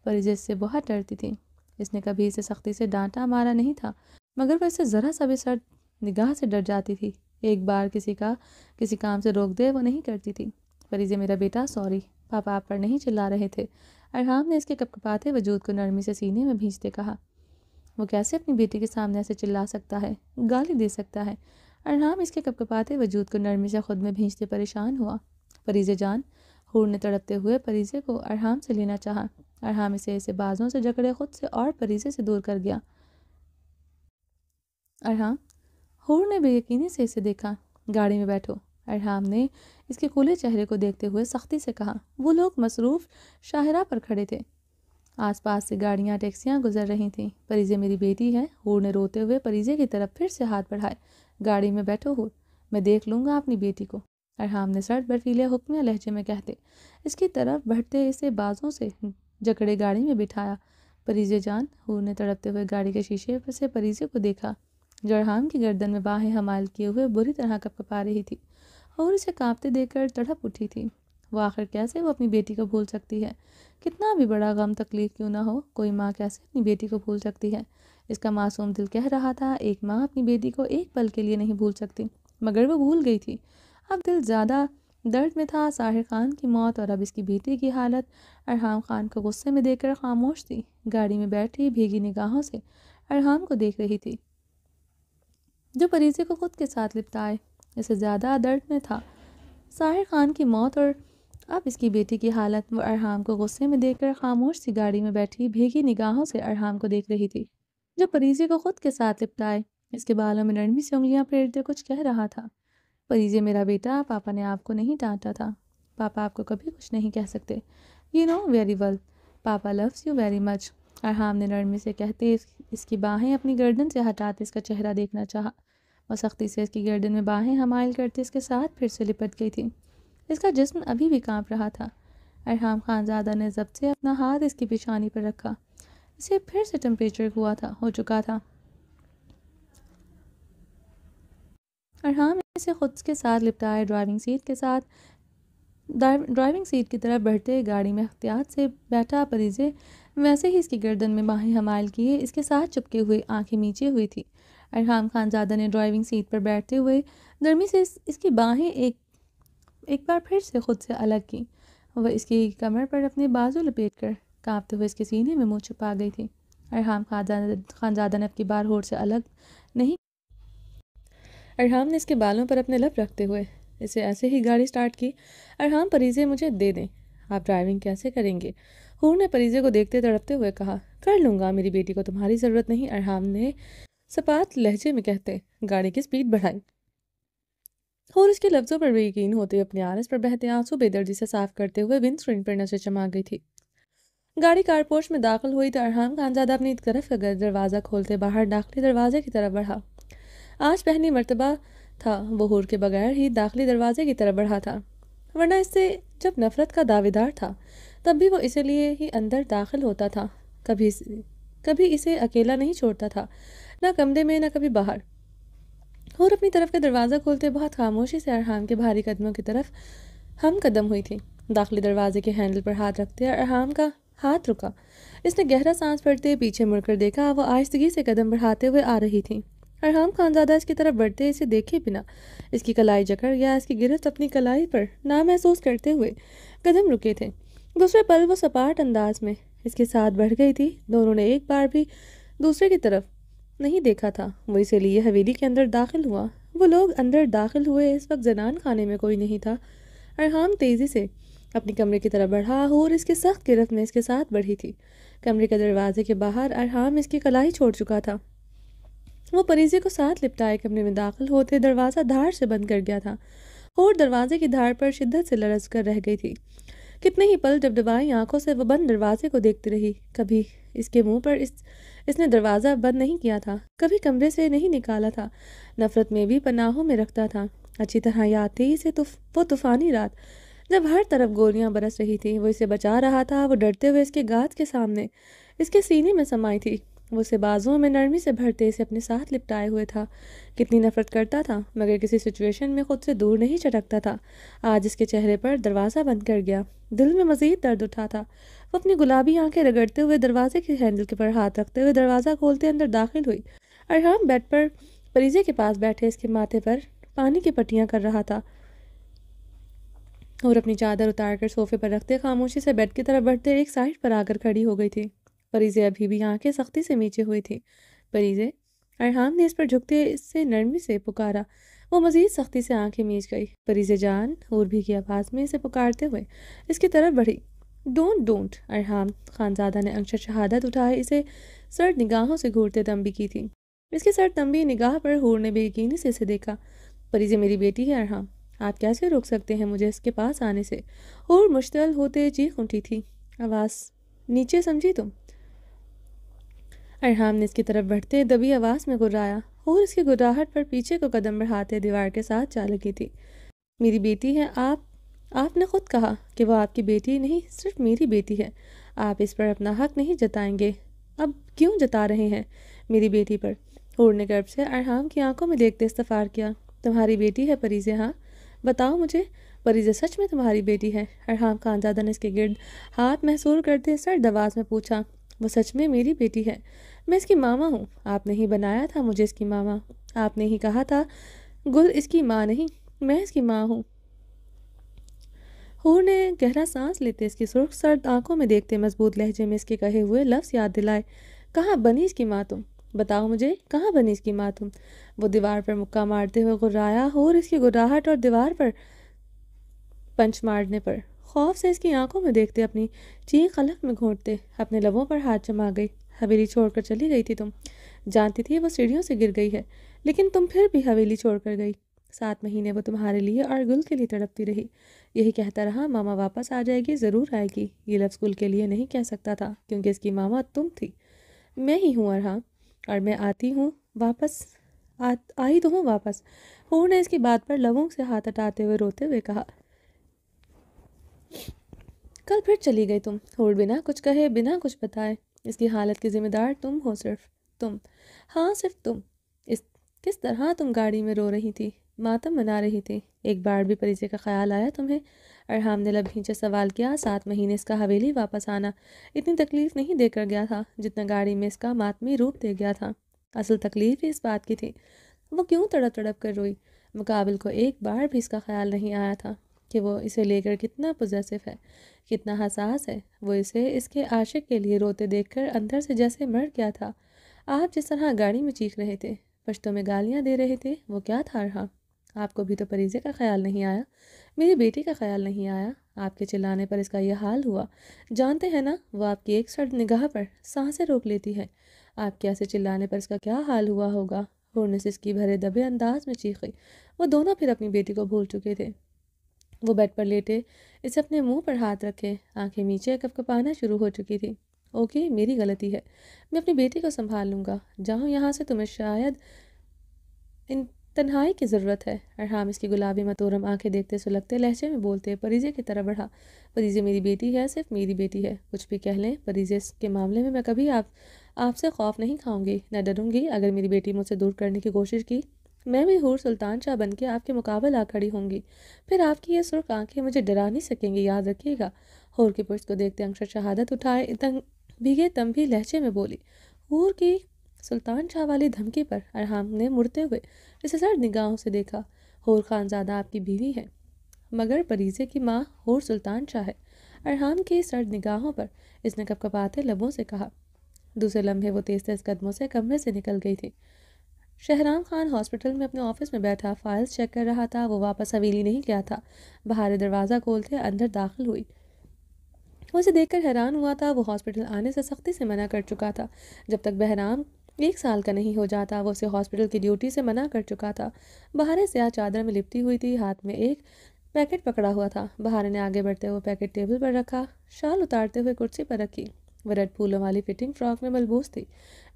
پریزے اس سے بہت ڈرتی تھی، اس نے کبھی اسے سختی سے ڈانٹا مارا نہیں تھا، مگر وہ اسے ذرا سا بھی سرد نگاہ سے ڈر جاتی تھی۔ ایک بار کسی کام سے روک دے وہ نہیں کرتی تھی۔ پریزے میرا بیٹا سوری، پاپا آپ پر نہیں چلا رہے تھے، ارحام نے اس کے کپکپاتے وجود کو نرمی سے سینے میں بھینچتے کہا۔ وہ کیسے اپنی بیٹی کے سامنے ایسے چلا سکتا ہے، گالی دے سکتا ہے؟ ارحام اس کے کپکپاتے وجود کو نرمی سے خود میں بھینچتے پریشان ہوا۔ پریزے جان، حور نے تڑپتے ہوئے پریزے کو ارحام سے لینا چاہا۔ ارحام اسے بازوں سے جکڑے خود سے اور پریزے سے دور کر گیا۔ ارحام، حور نے بے یقینی سے اسے دیکھا۔ گاڑی میں بیٹھو، ارحام نے اس کے کھلے چہرے کو دیکھتے ہوئے سختی سے کہا۔ وہ لوگ مصروف شاہراہ پر کھڑے تھے، آس پاس سے گاڑیاں ٹیکسیاں گزر رہی تھیں۔ پریزے میری بیٹی ہے، حور نے روتے ہوئے پریزے کی طرف پھر سے ہاتھ بڑھائے۔ گاڑی میں بیٹھو حور، میں دیکھ لوں گا اپنی بیٹی کو، ارحام نے سرد برفیلے حکمیہ لہجے میں کہتے اس کی طرف بڑھتے اسے بازوں سے جکڑے گاڑی میں بٹھایا۔ پریزے جان، حور نے تڑپتے ہوئے گاڑی کے شیشے پر سے پریزے کو دیکھا، جو ارحام کی گردن میں باہیں حمال کیے ہوئے بری طرح کپکپا رہی تھی، اور اسے کانپتے دیکھ کر تڑپ اٹھی تھی۔ وہ آخر کیسے وہ اپنی بیٹی کو بھول سکتی ہے؟ کتنا بھی بڑا غم تکلیف کیوں نہ ہو، کوئی ماں کیسے اپنی بیٹی کو بھول سکتی ہے؟ اس کا معصوم دل کہہ رہا تھا ایک ماں اپنی بیٹی کو ایک پل کے لیے نہیں بھول سکتی، مگر وہ بھول گئی تھی۔ اب دل زیادہ درد میں تھا ساحر خان کی موت اور اب اس کی بیٹی کی حالت۔ ارحام خان کو غصے میں دیکھ کر خاموش تھی، گاڑی میں بیٹھی بھیگی نگاہوں سے ارحام کو دیکھ رہی تھی جو پریزے کو خود کے ساتھ لپٹائے اسے زیادہ درد میں تھا ساحر خان کی موت اور اب اس کی بیٹی کی حالت۔ وہ ارحام کو غصے میں دیکھ کر خاموش سی گاڑی میں بیٹھی بھیگی نگاہوں سے ارحام کو دیکھ رہی تھی جو پریزے کو خود کے ساتھ لپٹائے اس کے بالوں میں نرمی سے انگلیاں پھیرتے کچھ کہہ رہا تھا۔ پریزے میرا بیٹا، پاپا نے آپ کو نہیں ڈانٹا تھا، پاپا آپ کو کبھی کچھ نہیں کہہ سکتے، you know very well, papa loves you very much. Irham نے نرمی سے کہتے اس کی باہیں اپنی گردن سے ہٹاتے اس کا چہرہ دیکھنا چاہا۔ وہ سختی سے اس کی گردن میں باہیں حمائل کرتے اس کے ساتھ پھر سے لپٹ گئی تھی۔ اس کا جسم ابھی بھی کانپ رہا تھا۔ ارحام خانزادہ نے ضبط سے اپنا ہاتھ اس کی پیشانی پر رکھا۔ اسے پھر سے ٹمپریچر ہو چکا تھا۔ ارحام اسے خود کے ساتھ لپٹائے ڈرائیونگ سیٹ کی طرف بڑھتے گاڑی میں احتیاط سے بیٹھا پریزے ویسے ہی اس کی گردن میں باہیں حمائل کیے اس کے ساتھ چپکے ہوئے آنکھیں میچے ہوئی تھی۔ ارحام خانزادہ نے ڈرائیونگ سیٹ پر بیٹھتے ہوئے نرمی سے اس کی باہیں ایک بار پھر سے خود سے الگ کی۔ وہ اس کی کمر پر اپنے بازو لپیٹ کر کانپتے ہوئے اس کے سینے میں منہ چھپا گئی تھی۔ ارحام خانزادہ نے اب کی بار ہور سے الگ نہیں۔ ارحام نے اس کے بالوں پر اپنے لب رکھتے ہوئے اسے ایسے ہی گاڑی سٹارٹ کی۔ ارحام پریزے مجھے دے دیں، آپ ڈرائیونگ کیسے کریں گے؟ حور نے پریزے کو دیکھتے تڑپتے ہوئے کہا۔ کر لوں گا، میری بیٹی کو تمہاری ضرورت نہیں، ارحام نے سپات لہجے میں کہتے گاڑی کی سپیڈ بڑھائی۔ حور اس کے لفظوں پر بے یقین ہوتے اپنے آنس پر بہتے آنسو بے دردی سے صاف کرتے ہوئے ونڈ اسکرین پر نظر چما گئی تھی۔ گاڑی کارپورش میں داخل ہوئی تو ارحام خانزادہ اپنی طرف کا دروازہ کھولتے باہر داخلی دروازے کی طرف بڑھا۔ آج پہلی مرتبہ تھا وہ حور کے بغیر ہی داخلی دروازے کی طرف بڑھا تھا، ورنہ اس سے جب نفرت کا دعویدار دار تھا تب بھی وہ اسی لیے ہی اندر داخل ہوتا تھا، کبھی اسے اکیلا نہیں چھوڑتا تھا، نہ کمرے میں نہ کبھی باہر۔ حور اپنی طرف کا دروازہ کھولتے بہت خاموشی سے ارحام کے بھاری قدموں کی طرف ہم قدم ہوئی تھی۔ داخلی دروازے کے ہینڈل پر ہاتھ رکھتے ارحام کا ہاتھ رکا۔ اس نے گہرا سانس بھرتے پیچھے مڑ کر دیکھا، وہ آہستگی سے قدم بڑھاتے ہوئے آ رہی تھی۔ ارحام خانزادہ اس کی طرف بڑھتے اسے دیکھے بنا اس کی کلائی جکڑ یا اس کی گرفت اپنی کلائی پر نامحسوس کرتے ہوئے قدم رکے تھے۔ دوسرے پل وہ سپاٹ انداز میں اس کے ساتھ بڑھ گئی تھی۔ دونوں نے ایک بار بھی دوسرے کی طرف نہیں دیکھا تھا۔ وہ اسی لیے حویلی کے اندر داخل ہوا۔ وہ لوگ اندر داخل ہوئے، اس وقت زنان خانے میں کوئی نہیں تھا۔ ارحام تیزی سے اپنی کمرے کی طرف بڑھا، حور اس کے سخت گرفت میں اس کے ساتھ بڑھی تھی۔ کمرے کے دروازے کے باہر ارحام اس کی کلائی چھوڑ چکا تھا۔ وہ پریزے کو ساتھ لپٹائے کمرے میں داخل ہوتے دروازہ دھاڑ سے بند کر گیا تھا۔ حور دروازے کی دھاڑ پر شدت سے لرز کر رہ گئی تھی۔ کتنے ہی پل ڈبڈبائی آنکھوں سے وہ بند دروازے کو دیکھتی رہی۔ کبھی اس کے منہ پر اس نے دروازہ بند نہیں کیا تھا، کبھی کمرے سے نہیں نکالا تھا۔ نفرت میں بھی پناہوں میں رکھتا تھا۔ اچھی طرح یاد تھی اسے وہ طوفانی رات جب ہر طرف گولیاں برس رہی تھی، وہ اسے بچا رہا تھا۔ وہ ڈرتے ہوئے اس کے گات کے سامنے اس کے سینے میں سمائی تھی۔ وہ اسے بازوؤں میں نرمی سے بھرتے اسے اپنے ساتھ لپٹائے ہوئے تھا۔ کتنی نفرت کرتا تھا مگر کسی سچویشن میں خود سے دور نہیں چٹکتا تھا۔ آج اس کے چہرے پر دروازہ بند کر گیا، دل میں مزید درد اٹھا تھا۔ وہ اپنی گلابی آنکھیں رگڑتے ہوئے دروازے کے ہینڈل کے پر ہاتھ رکھتے ہوئے دروازہ کھولتے اندر داخل ہوئی۔ ارحام بیڈ پر پریزے کے پاس بیٹھے اس کے ماتھے پر پانی کی پٹیاں کر رہا تھا اور اپنی چادر اتار کر صوفے پر رکھتے خاموشی سے بیڈ کی طرف بڑھتے ایک سائڈ پر آ کر کھڑی ہو گئی تھی۔ پریزے ابھی بھی آنکھیں سختی سے میچے ہوئی تھی۔ پریزے، ارحام نے اس پر جھکتے اس سے نرمی سے پکارا۔ وہ مزید سختی سے آنکھیں میچ گئی۔ پریزے جان، اور بھی کی آواز میں اسے پکارتے ہوئے اس کی طرف بڑھی۔ ڈونٹ ارحام خانزادہ نے انشر شہادت اٹھائے اسے سرد نگاہوں سے گھورتے تنبیہ کی تھی۔ اس کی سرد تنبیہ نگاہ پر حور نے بے یقینی سے اسے دیکھا۔ پریزے میری بیٹی ہے ارحام، آپ کیسے روک سکتے ہیں مجھے اس کے پاس آنے سے؟ حور مشتعل ہوتے چیخ اٹھی تھی۔ آواز نیچے سمجھی تم؟ ارحام نے اس کی طرف بڑھتے دبی آواز میں گرایا۔ حور اس کی گراہٹ پر پیچھے کو قدم بڑھاتے دیوار کے ساتھ جا لگی تھی۔ میری بیٹی ہے، آپ نے خود کہا کہ وہ آپ کی بیٹی نہیں صرف میری بیٹی ہے۔ آپ اس پر اپنا حق نہیں جتائیں گے، اب کیوں جتا رہے ہیں میری بیٹی پر؟ حور نے گرب سے ارحام کی آنکھوں میں دیکھتے استفسار کیا۔ تمہاری بیٹی ہے پریزے؟ ہاں بتاؤ مجھے، پریزے سچ میں تمہاری بیٹی ہے؟ ارحام خانزادہ نے اس کے گرد ہاتھ محصور کرتے سرد آواز میں پوچھا۔ وہ سچ میں میری بیٹی ہے، میں اس کی ماما ہوں۔ آپ نے ہی بنایا تھا مجھے اس کی ماما، آپ نے ہی کہا تھا گل اس کی ماں نہیں، میں اس کی ماں ہوں۔ حور نے گہرا سانس لیتے اس کی سرخ سرد آنکھوں میں دیکھتے مضبوط لہجے میں اس کے کہے ہوئے لفظ یاد دلائے۔ کہاں بنی اس کی ماں تم؟ بتاؤ مجھے، کہاں بنی اس کی ماں تم؟ وہ دیوار پر مکہ مارتے ہوئے غرایا۔ حور اس کی گراہٹ اور دیوار پر پنچ مارنے پر خوف سے اس کی آنکھوں میں دیکھتے اپنی چیخ حلق میں گھونٹتے اپنے لبوں پر ہاتھ جما گئی۔ حویلی چھوڑ کر چلی گئی تھی تم؟ جانتی تھی وہ سیڑھیوں سے گر گئی ہے، لیکن تم پھر بھی حویلی چھوڑ کر گئی۔ 7 مہینے وہ تمہارے لیے اور گل کے لیے تڑپتی رہی، یہی کہتا رہا ماما واپس آ جائے گی، ضرور آئے گی۔ یہ لفظ گل کے لیے نہیں کہہ سکتا تھا کیونکہ اس کی ماما تم تھی، میں ہی ہوں ارحام، اور میں آتی ہوں واپس، آئی تو ہوں واپس۔ حور نے اس کی بات پر لبوں سے ہاتھ ہٹاتے ہوئے روتے ہوئے کہا۔ کل پھر چلی گئی تم؟ حور بنا کچھ کہے، بنا کچھ بتائے، اس کی حالت کی ذمہ دار تم ہو، صرف تم۔ ہاں صرف تم۔ کس طرح تم گاڑی میں رو رہی تھی، ماتم منا رہی تھی، ایک بار بھی پریزے کا خیال آیا تمہیں؟ ارحام نے لب بھینچے سوال کیا۔ 7 مہینے اس کا حویلی واپس آنا اتنی تکلیف نہیں دے کر گیا تھا جتنا گاڑی میں اس کا ماتمی روپ دے گیا تھا۔ اصل تکلیف ہی اس بات کی تھی، وہ کیوں تڑپ تڑپ کر روئی۔ مقابل کو ایک بار بھی اس کا خیال نہیں آیا تھا کہ وہ اسے لے کر کتنا پوزیسو ہے، کتنا حساس ہے۔ وہ اسے اس کے عاشق کے لیے روتے دیکھ کر اندر سے جیسے مر گیا تھا۔ آپ جس طرح گاڑی میں چیخ رہے تھے، پشتوں میں گالیاں دے رہے تھے، وہ کیا تھا رہا؟ آپ کو بھی تو پریزے کا خیال نہیں آیا، میری بیٹی کا خیال نہیں آیا؟ آپ کے چلانے پر اس کا یہ حال ہوا۔ جانتے ہیں نا وہ آپ کی ایک سرد نگاہ پر سانسیں روک لیتی ہے، آپ کے ایسے چلانے پر اس کا کیا حال ہوا ہوگا؟ حور نے سسکی بھرے دبے انداز میں چیخی۔ وہ دونوں پھر اپنی بیٹی کو بھول چکے تھے۔ وہ بیڈ پر لیٹے اسے اپنے منہ پر ہاتھ رکھے، آنکھیں نیچے کپکپانا شروع ہو چکی تھی۔ اوکے، میری غلطی ہے، میں اپنی بیٹی کو سنبھال لوں گا، جاؤ یہاں سے، تمہیں شاید ان تنہائی کی ضرورت ہے۔ ارحام اس کی گلابی متورم آنکھیں دیکھتے سلگتے لہجے میں بولتے پریزے کی طرح بڑھا۔ پریزے میری بیٹی ہے، صرف میری بیٹی ہے، کچھ بھی کہہ لیں، پریزے کے معاملے میں کبھی آپ سے خوف نہیں کھاؤں گی، نہ ڈروں گی۔ اگر میری بیٹی مجھ سے دور کرنے کی کوشش کی، میں بھی حور سلطان شاہ بن کے آپ کے مقابل آ کھڑی ہوں گی، پھر آپ کی یہ سرخ آنکھیں مجھے ڈرا نہیں سکیں گی، یاد رکھیے گا۔ حور کی پشت کو دیکھتے انکشر شہادت اٹھائے بھیگے تنبیہ لہجے میں بولی۔ حور کی سلطان شاہ والی دھمکی پر ارحام نے مڑتے ہوئے اسے سرد نگاہوں سے دیکھا۔ حور خانزادہ آپ کی بیوی ہے، مگر پریزے کی ماں حور سلطان شاہ ہے۔ ارحام کی سرد نگاہوں پر اس نے کپکپاتے لبوں سے کہا۔ دوسرے لمحے وہ تیز تیز قدموں سے کمرے سے نکل گئی تھی۔ شہرام خان ہاسپٹل میں اپنے آفس میں بیٹھا فائلز چیک کر رہا تھا۔ وہ واپس حویلی نہیں گیا تھا۔ بہار دروازہ کھولتے اندر داخل ہوئی۔ وہ اسے دیکھ کر حیران ہوا تھا۔ وہ ہاسپٹل آنے سے سختی سے منع کر چکا تھا۔ جب تک بہرام 1 سال کا نہیں ہو جاتا وہ اسے ہاسپٹل کی ڈیوٹی سے منع کر چکا تھا۔ بہار سیاہ چادر میں لپٹی ہوئی تھی، ہاتھ میں ایک پیکٹ پکڑا ہوا تھا۔ بہار نے آگے بڑھتے ہوئے پیکٹ ٹیبل پر رکھا، شال اتارتے ہوئے کرسی پر رکھی۔ وہ ریڈ پھولوں والی فٹنگ فراک میں ملبوس تھی،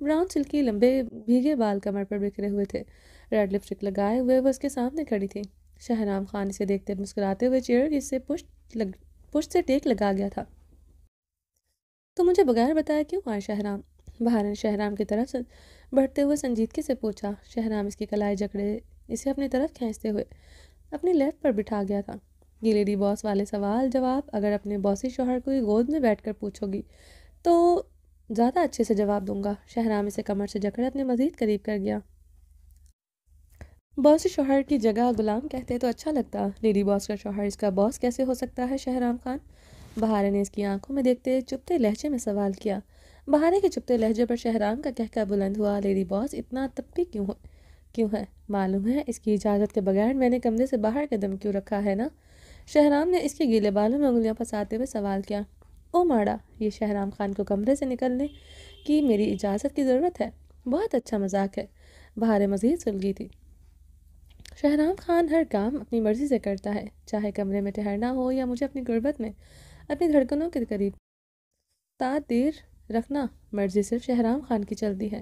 براؤن سلکی لمبے بھیگے بال کمر پر بکھرے ہوئے تھے، ریڈ لپسٹک لگائے ہوئے وہ اس کے سامنے کھڑی تھی۔ شہرام خان اسے دیکھتے مسکراتے ہوئے چیئر اس سے پشت سے ٹیک لگا گیا تھا۔ تو مجھے بغیر بتایا کیوں آئے شہرام؟ بہار نے شہرام کی طرف بڑھتے ہوئے سنجیدگی سے پوچھا۔ شہرام اس کی کلائی جکڑے اسے اپنی طرف کھینچتے ہوئے اپنی لیفٹ پر بٹھا گیا تھا۔ یہ لیڈی باس والے سوال جواب اگر اپنے باسی شوہر کو گود میں بیٹھ کر پوچھو گی تو زیادہ اچھے سے جواب دوں گا۔ شہرام اسے کمر سے جکڑے اپنے مزید قریب کر گیا۔ باسی شوہر کی جگہ غلام کہتے تو اچھا لگتا، لیڈی باس کا شوہر اس کا باس کیسے ہو سکتا ہے شہرام خان؟ بہارے نے اس کی آنکھوں میں دیکھتے چپتے لہجے میں سوال کیا۔ بہارے کے چپتے لہجے پر شہرام کا کہکہ بلند ہوا۔ لیڈی باس اتنا تپتی کیوں ہے؟ معلوم ہے اس کی اجازت کے بغیر میں نے کمرے سے باہر قدم کیوں رکھا ہے نا؟ شہرام نے اس کے گیلے بالوں میں انگلیاں پھنساتے ہوئے سوال کیا۔ او ماڑا، یہ شہرام خان کو کمرے سے نکلنے کی میری اجازت کی ضرورت ہے؟ بہت اچھا مذاق ہے۔ بہارے مزید سلگی تھی۔ شہرام خان ہر کام اپنی مرضی سے کرتا ہے، چاہے کمرے میں ٹھہرنا ہو یا مجھے اپنی غربت میں اپنی دھڑکنوں کے قریب دیر رکھنا، مرضی صرف شہرام خان کی چلتی ہے۔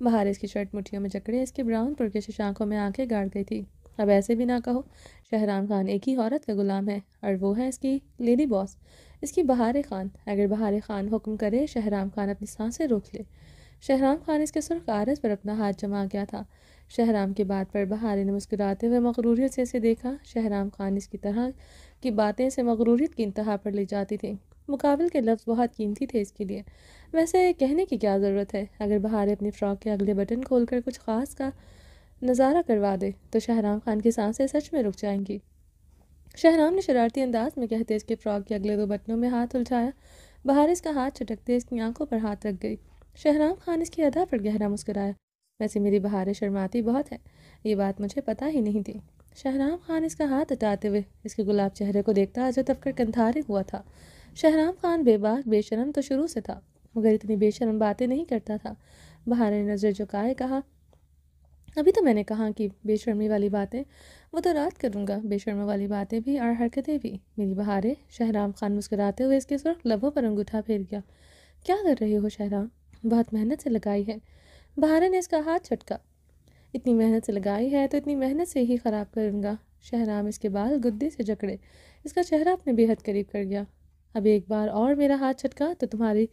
بہار اس کی شرٹ مٹھیوں میں جکڑے اس کی براؤن پرکشش آنکھوں میں آنکھیں گاڑ گئی تھی۔ اب ایسے بھی نہ کہو، شہرام خان ایک ہی عورت کا غلام ہے اور وہ ہے اس کی لیڈی باس، اس کی بہار خان۔ اگر بہار خان حکم کرے شہرام خان اپنی سانسیں روک لے۔ شہرام خان اس کے سرخ عارض پر اپنا ہاتھ جما گیا تھا۔ شہرام کی بات پر بہارے نے مسکراتے ہوئے مغروریت سے اسے دیکھا۔ شہرام خان اس کی طرح کی باتیں اسے مغروریت کی انتہا پر لے جاتی تھیں۔ مقابل کے لفظ بہت قیمتی تھے اس کے لیے۔ ویسے کہنے کی کیا ضرورت ہے؟ اگر بہارے اپنی فراک کے اگلے بٹن کھول کر کچھ خاص کا نظارہ کروا دے تو شہرام خان کی سانسیں سچ میں رک جائیں گی۔ شہرام نے شرارتی انداز میں کہتے اس کے فراک کے اگلے 2 بٹنوں میں ہاتھ الجھایا۔ بہار اس کا ہاتھ چھٹکتے اس کی آنکھوں پر ہاتھ رکھ گئی۔ شہرام خان اس کی ادا پر گہرا مسکرایا۔ ویسے میری بہاریں شرماتی بہت ہے، یہ بات مجھے پتہ ہی نہیں تھی۔ شہرام خان اس کا ہاتھ ہٹاتے ہوئے اس کے گلاب چہرے کو دیکھتا جو تب کر کندھارے ہوا تھا۔ شہرام خان بے باک بے شرم تو شروع سے تھا، مگر اتنی بے شرم باتیں نہیں کرتا تھا۔ بہار نے نظر جھکائے کہا، ابھی تو میں نے کہا کہ بے شرمی والی باتیں وہ تو رات کروں گا، بے شرمی والی باتیں بھی اور حرکتیں بھی میری بہاریں۔ شہرام خان مسکراتے ہوئے اس کے سرخ لبوں پر انگوٹھا پھیر گیا۔ کیا کر رہے ہو شہرام؟ بہت محنت سے لگائی ہے۔ بہاریں نے اس کا ہاتھ چھٹکا۔ اتنی محنت سے لگائی ہے تو اتنی محنت سے ہی خراب کروں گا۔ شہرام اس کے بال گدے سے جکڑے اس کا چہرہ اپنے بے حد قریب کر گیا۔ اب ایک بار اور میرا ہاتھ چھٹکا تو تمہاری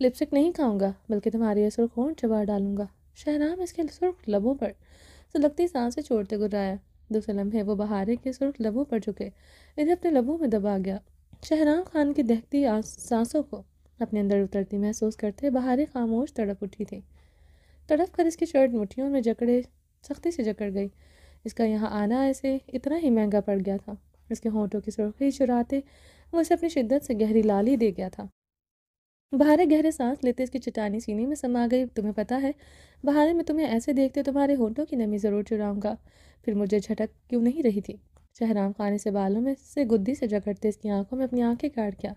لپسٹک نہیں کھاؤں گا بلکہ تمہاری یہ سرخ ہونٹ چبا ڈالوں گا۔ شہرام اس کے سرخ لبوں پر سلگتی سانسیں چھوڑتے گرایا۔ دوسرے لمحے وہ بہاریں کے سرخ لبوں پر جھکے، انہیں اپنے لبوں میں دبا گیا۔ شہرام خان کی دہتی سانسوں کو اپنے اندر اترتی محسوس کرتے بہاریں خاموش تڑپ اٹھی تھی۔ تڑپ کر اس کی شرٹ مٹھیوں میں جکڑے سختی سے جکڑ گئی۔ اس کا یہاں آنا اسے اتنا ہی مہنگا پڑ گیا تھا۔ اس کے ہونٹوں کی سرخی چراتے وہ اسے اپنی شدت سے گہری لالی دے گیا تھا۔ بہاریں گہرے سانس لیتے اس کی چٹانی سینے میں سما گئی۔ تمہیں پتہ ہے بہاریں، میں تمہیں ایسے دیکھتے تمہارے ہونٹوں کی نمی ضرور چراؤں گا۔ پھر مجھے جھٹک کیوں نہیں رہی تھی؟ شہرام خان سے بالوں میں سے گدی سے جکڑتے اس کی آنکھوں میں اپنی آنکھیں کاٹ گیا۔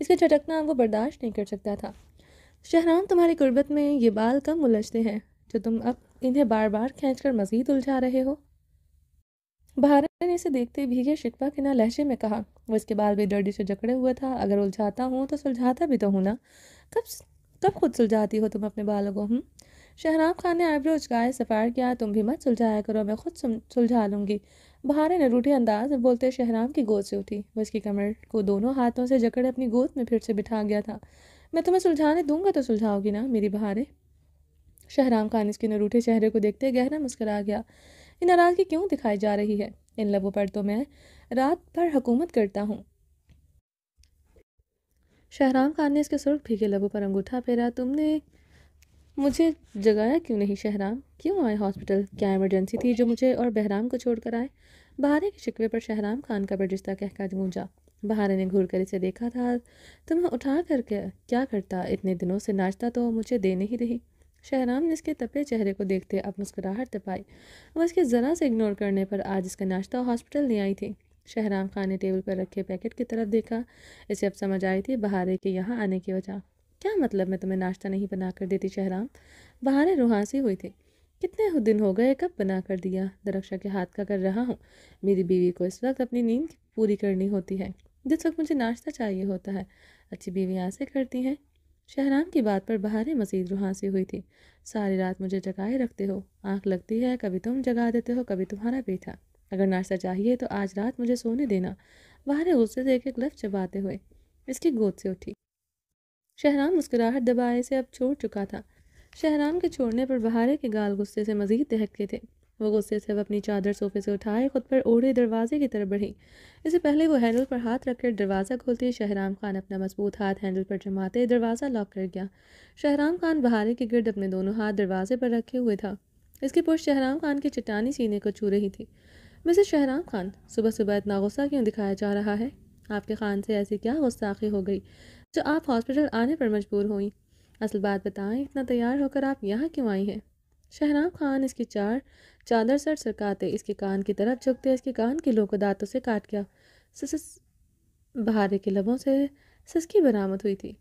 اس کے جھٹکنا وہ برداشت نہیں کر سکتا تھا۔ شہرام، تمہاری قربت میں یہ بال کم الجھتے ہیں جو تم اب انہیں بار بار کھینچ کر مزید الجھا رہے ہو۔ بہاریں نے اسے دیکھتے بھیگے شکوہ کے نہ لہجے میں کہا، وہ اس کے بال بے دردی سے جکڑے ہوئے تھا۔ اگر الجھاتا ہوں تو سلجھاتا بھی تو ہوں نا۔ کب خود سلجھاتی ہو تم اپنے بالوں کو؟ شہرام خان نے آئیبرو اچکائے سفار کیا، تم بھی مت سلجھایا کرو، میں خود سلجھا لوں گی۔ بہاریں نے روٹھے انداز میں بولتے شہرام کی گود سے اٹھی۔ وہ اس کی کمر کو دونوں ہاتھوں سے جکڑے اپنی گود میں پھر سے بٹھا گیا تھا۔ میں تمہیں سلجھانے دوں گا تو سلجھاؤ گی نا میری بہاریں؟ شہرام خان اس کے نروٹھے چہرے کو دیکھتے گہرا مسکرا گیا۔ یہ ناراضگی کیوں دکھائی جا رہی ہے؟ ان لبوں پر تو میں رات بھر حکومت کرتا ہوں۔ شہرام خان نے اس کے سرخ بھیگے لبوں پر انگوٹھا پھیرا۔ تم نے مجھے جگایا کیوں نہیں شہرام؟ کیوں آئے ہاسپٹل؟ کیا ایمرجنسی تھی جو مجھے اور بہرام کو چھوڑ کر آئے؟ بہاریں کے شکوے پر شہرام خان کا برجستہ کہکا گونجا۔ بہاریں نے گھور کر اسے دیکھا تھا۔ تمہیں اٹھا کر کے کیا کرتا؟ اتنے دنوں سے ناشتہ تو مجھے دے نہیں رہی۔ شہرام نے اس کے تپے چہرے کو دیکھتے اب مسکراہٹ دبائی۔ وہ اس کے ذرا سے اگنور کرنے پر آج اس کا ناشتہ ہاسپٹل لے آئی تھی۔ شہرام خان نے ٹیبل پر رکھے پیکٹ کی طرف دیکھا۔ اسے اب سمجھ آئی تھی بہاریں کے یہاں آنے کی وجہ۔ کیا مطلب میں تمہیں ناشتہ نہیں بنا کر دیتی شہرام؟ بہاریں روحانسی ہوئی تھی۔ کتنے دن ہو گئے، کب بنا کر دیا؟ درخشا کے ہاتھ کا کر رہا ہوں۔ میری بیوی کو اس وقت اپنی نیند پوری کرنی ہوتی ہے جس وقت مجھے ناشتہ چاہیے ہوتا ہے۔ اچھی بیویاں ایسے کرتی ہیں۔ شہرام کی بات پر بہاریں مزید روحانسی ہوئی تھی۔ ساری رات مجھے جگائے رکھتے ہو، آنکھ لگتی ہے، کبھی تم جگا دیتے ہو کبھی تمہارا بیٹا۔ اگر ناشتہ چاہیے تو آج رات مجھے سونے دینا۔ بہاریں غصے سے ایک ایک لفظ چباتے ہوئے اس کی گود سے اٹھی۔ شہرام مسکراہٹ دبائے سے اب چھوڑ چکا تھا۔ شہرام کے چھوڑنے پر بہاریں کے گال غصے سے مزید دہکتے تھے۔ وہ غصے سے اپنی چادر صوفے سے اٹھائے خود پر اوڑھے دروازے کی طرف بڑھی۔ اس سے پہلے وہ ہینڈل پر ہاتھ رکھ کر دروازہ کھولتی، شہرام خان اپنا مضبوط ہاتھ ہینڈل پر جماتے دروازہ لاک کر گیا۔ شہرام خان بہاریں کے گرد اپنے دونوں ہاتھ دروازے پر رکھے ہوئے تھا۔ اس کی پشت شہرام خان کے چٹانی سینے کو چھو رہی تھی۔ مسز شہرام خان، صبح صبح اتنا غصہ کیوں دکھایا جا رہا ہے؟ آپ کے خان سے ایسی کیا گستاخی ہو گئی جو آپ ہاسپٹل آنے پر مجبور ہوئیں؟ اصل بات بتائیں، اتنا تیار ہو کر آپ یہاں کیوں آئی ہیں؟ شہرام خان اس کی چادر سر سرکاتے اس کے کان کی طرف جھکتے اس کے کان کی لو کو دانتوں سے کاٹ گیا۔ بہاریں کے لبوں سے سسکی برآمد ہوئی تھی۔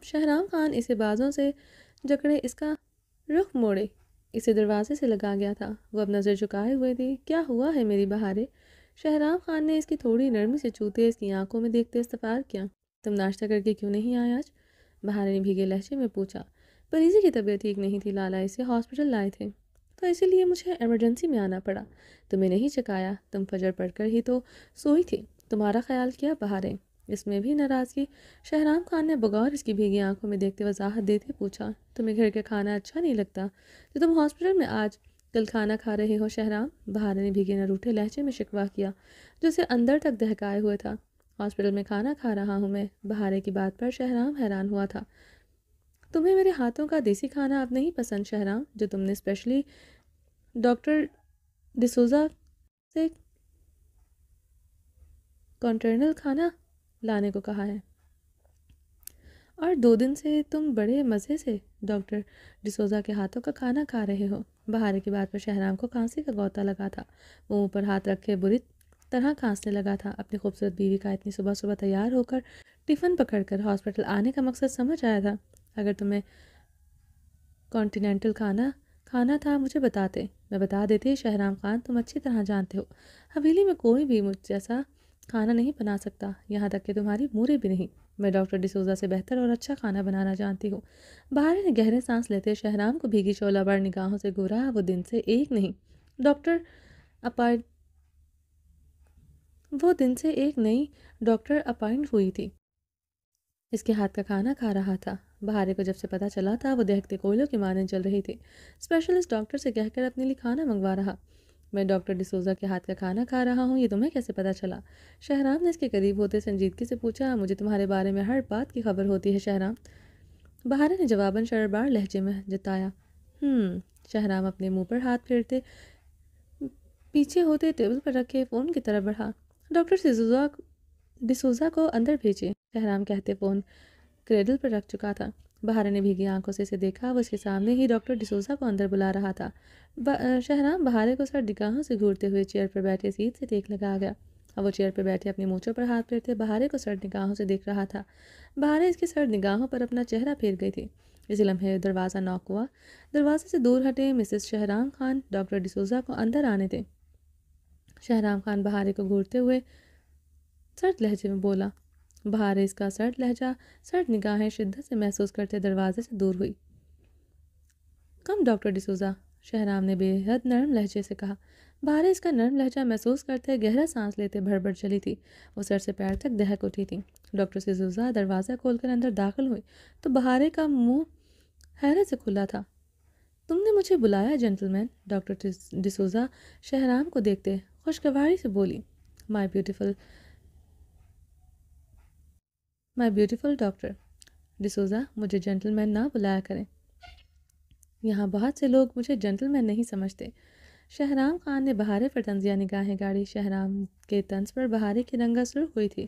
شہرام خان اسے بازوں سے جکڑے اس کا رخ موڑے اسے دروازے سے لگا گیا تھا۔ وہ اب نظر جھکائے ہوئے تھی۔ کیا ہوا ہے میری بہاریں؟ شہرام خان نے اس کی تھوڑی نرمی سے چھوتے اس کی آنکھوں میں دیکھتے استفسار کیا۔ تم ناشتہ کر کے کیوں نہیں آئے آج؟ بہاریں نے بھیگے لہجے میں پوچھا۔ پریزی کی طبیعت ٹھیک نہیں تھی، لالا اسے ہاسپٹل لائے تھے تو اسی لیے مجھے ایمرجنسی میں آنا پڑا۔ تمہیں نہیں چکایا، تم فجر پڑھ کر ہی تو سوئی تھی، تمہارا خیال کیا بہاریں؟ اس میں بھی ناراضگی؟ شہرام خان نے بغور اس کی بھیگی آنکھوں میں دیکھتے وضاحت دیتے پوچھا۔ تمہیں گھر کا کھانا اچھا نہیں لگتا جو تم ہاسپٹل میں آج کل کھانا کھا رہے ہو شہرام؟ بہاریں نے بھیگے نہ روٹھے لہجے میں شکوہ کیا جو اسے اندر تک دہکائے ہوئے تھا۔ ہاسپٹل میں کھانا کھا رہا ہوں میں؟ بہاریں کی بات پر شہرام حیران ہوا تھا۔ تمہیں میرے ہاتھوں کا دیسی کھانا اب نہیں پسند شہرام، جو تم نے اسپیشلی ڈاکٹر ڈسوزا سے کانٹرنل کھانا لانے کو کہا ہے، اور 2 دن سے تم بڑے مزے سے ڈاکٹر ڈسوزا کے ہاتھوں کا کھانا کھا رہے ہو۔ بہارے کی بات پر شہرام کو کھانسی کا غوطہ لگا تھا۔ وہ منہ پر ہاتھ رکھے بری طرح کھانسنے لگا تھا۔ اپنی خوبصورت بیوی کا اتنی صبح صبح تیار ہو کر ٹفن پکڑ کر ہاسپٹل آنے کا مقصد سمجھ آیا تھا۔ اگر تمہیں کانٹیننٹل کھانا تھا مجھے بتاتے، میں بتا دیتی۔ شہرام خان، تم اچھی طرح جانتے ہو حویلی میں کوئی بھی مجھ جیسا کھانا نہیں بنا سکتا، یہاں تک کہ تمہاری موری بھی نہیں۔ میں ڈاکٹر ڈسوزا سے بہتر اور اچھا کھانا بنانا جانتی ہوں۔ بہارے نے گہرے سانس لیتے شہرام کو بھیگی شعلہ بار نگاہوں سے گھورا۔ وہ دن سے ایک نئی ڈاکٹر اپائنٹ ہوئی تھی، اس کے ہاتھ کا کھانا کھا رہا تھا۔ بہارے کو جب سے پتہ چلا تھا وہ دہتے کوئلوں کی مانند چل رہی تھی۔ اسپیشلسٹ ڈاکٹر سے کہہ کر اپنے لیے کھانا منگوا رہا۔ میں ڈاکٹر ڈسوزا کے ہاتھ کا کھانا کھا رہا ہوں، یہ تمہیں کیسے پتہ چلا؟ شہرام نے اس کے قریب ہوتے سنجیدگی سے پوچھا۔ مجھے تمہارے بارے میں ہر بات کی خبر ہوتی ہے شہرام، بہارے نے جواباً شربار لہجے میں جتایا۔ شہرام اپنے منہ پر ہاتھ پھیرتے پیچھے ہوتے ٹیبل پر رکھے فون کی طرف بڑھا۔ ڈاکٹر ڈسوزا کو اندر بھیجے، شہرام کہتے فون کریڈل پر رکھ چکا تھا۔ بہارے نے بھیگی آنکھوں سے اسے دیکھا، وہ اس کے سامنے ہی ڈاکٹر ڈسوزا کو اندر بلا رہا تھا۔ شہرام بہارے کو سر نگاہوں سے گھورتے ہوئے چیئر پر بیٹھے سیٹ سے ٹیک لگا گیا، اور وہ چیئر پر بیٹھے اپنی مونچھوں پر ہاتھ پھیرتے بہارے کو سر نگاہوں سے دیکھ رہا تھا۔ بہارے اس کی سر نگاہوں پر اپنا چہرہ پھیر گئی تھی۔ اسی لمحے دروازہ ناک ہوا۔ دروازے سے دور ہٹے مسز شہرام خان ڈاکٹر ڈسوزا کو اندر آنے دیں۔ شہرام خان بہارے کو گھورتے ہوئے سرد لہجے میں بولا۔ بہارے اس کا سرد لہجہ، سرد نگاہیں شدت سے محسوس کرتے دروازے سے دور ہوئی۔ کم ڈاکٹر ڈسوزا، شہرام نے بے حد نرم لہجے سے کہا۔ بہارے اس کا نرم لہجہ محسوس کرتے گہرا سانس لیتے بھڑبڑ چلی تھی۔ وہ سر سے پیر تک دہک اٹھی تھی۔ ڈاکٹر ڈسوزا دروازہ کھول کر اندر داخل ہوئی تو بہارے کا منہ حیرت سے کھلا تھا۔ تم نے مجھے بلایا جنٹل مین؟ ڈاکٹر ڈسوزا شہرام کو دیکھتے خوشگواری سے بولی۔ مائی بیوٹیفل ڈاکٹر ڈسوزا، مجھے جنٹل مین نہ بلایا کریں، یہاں بہت سے لوگ مجھے جنٹل مین نہیں سمجھتے۔ شہرام خان نے بہارے پر طنزیہ نگاہیں گاڑی۔ شہرام کے طنز پر بہارے کی رنگت سرخ ہوئی تھی۔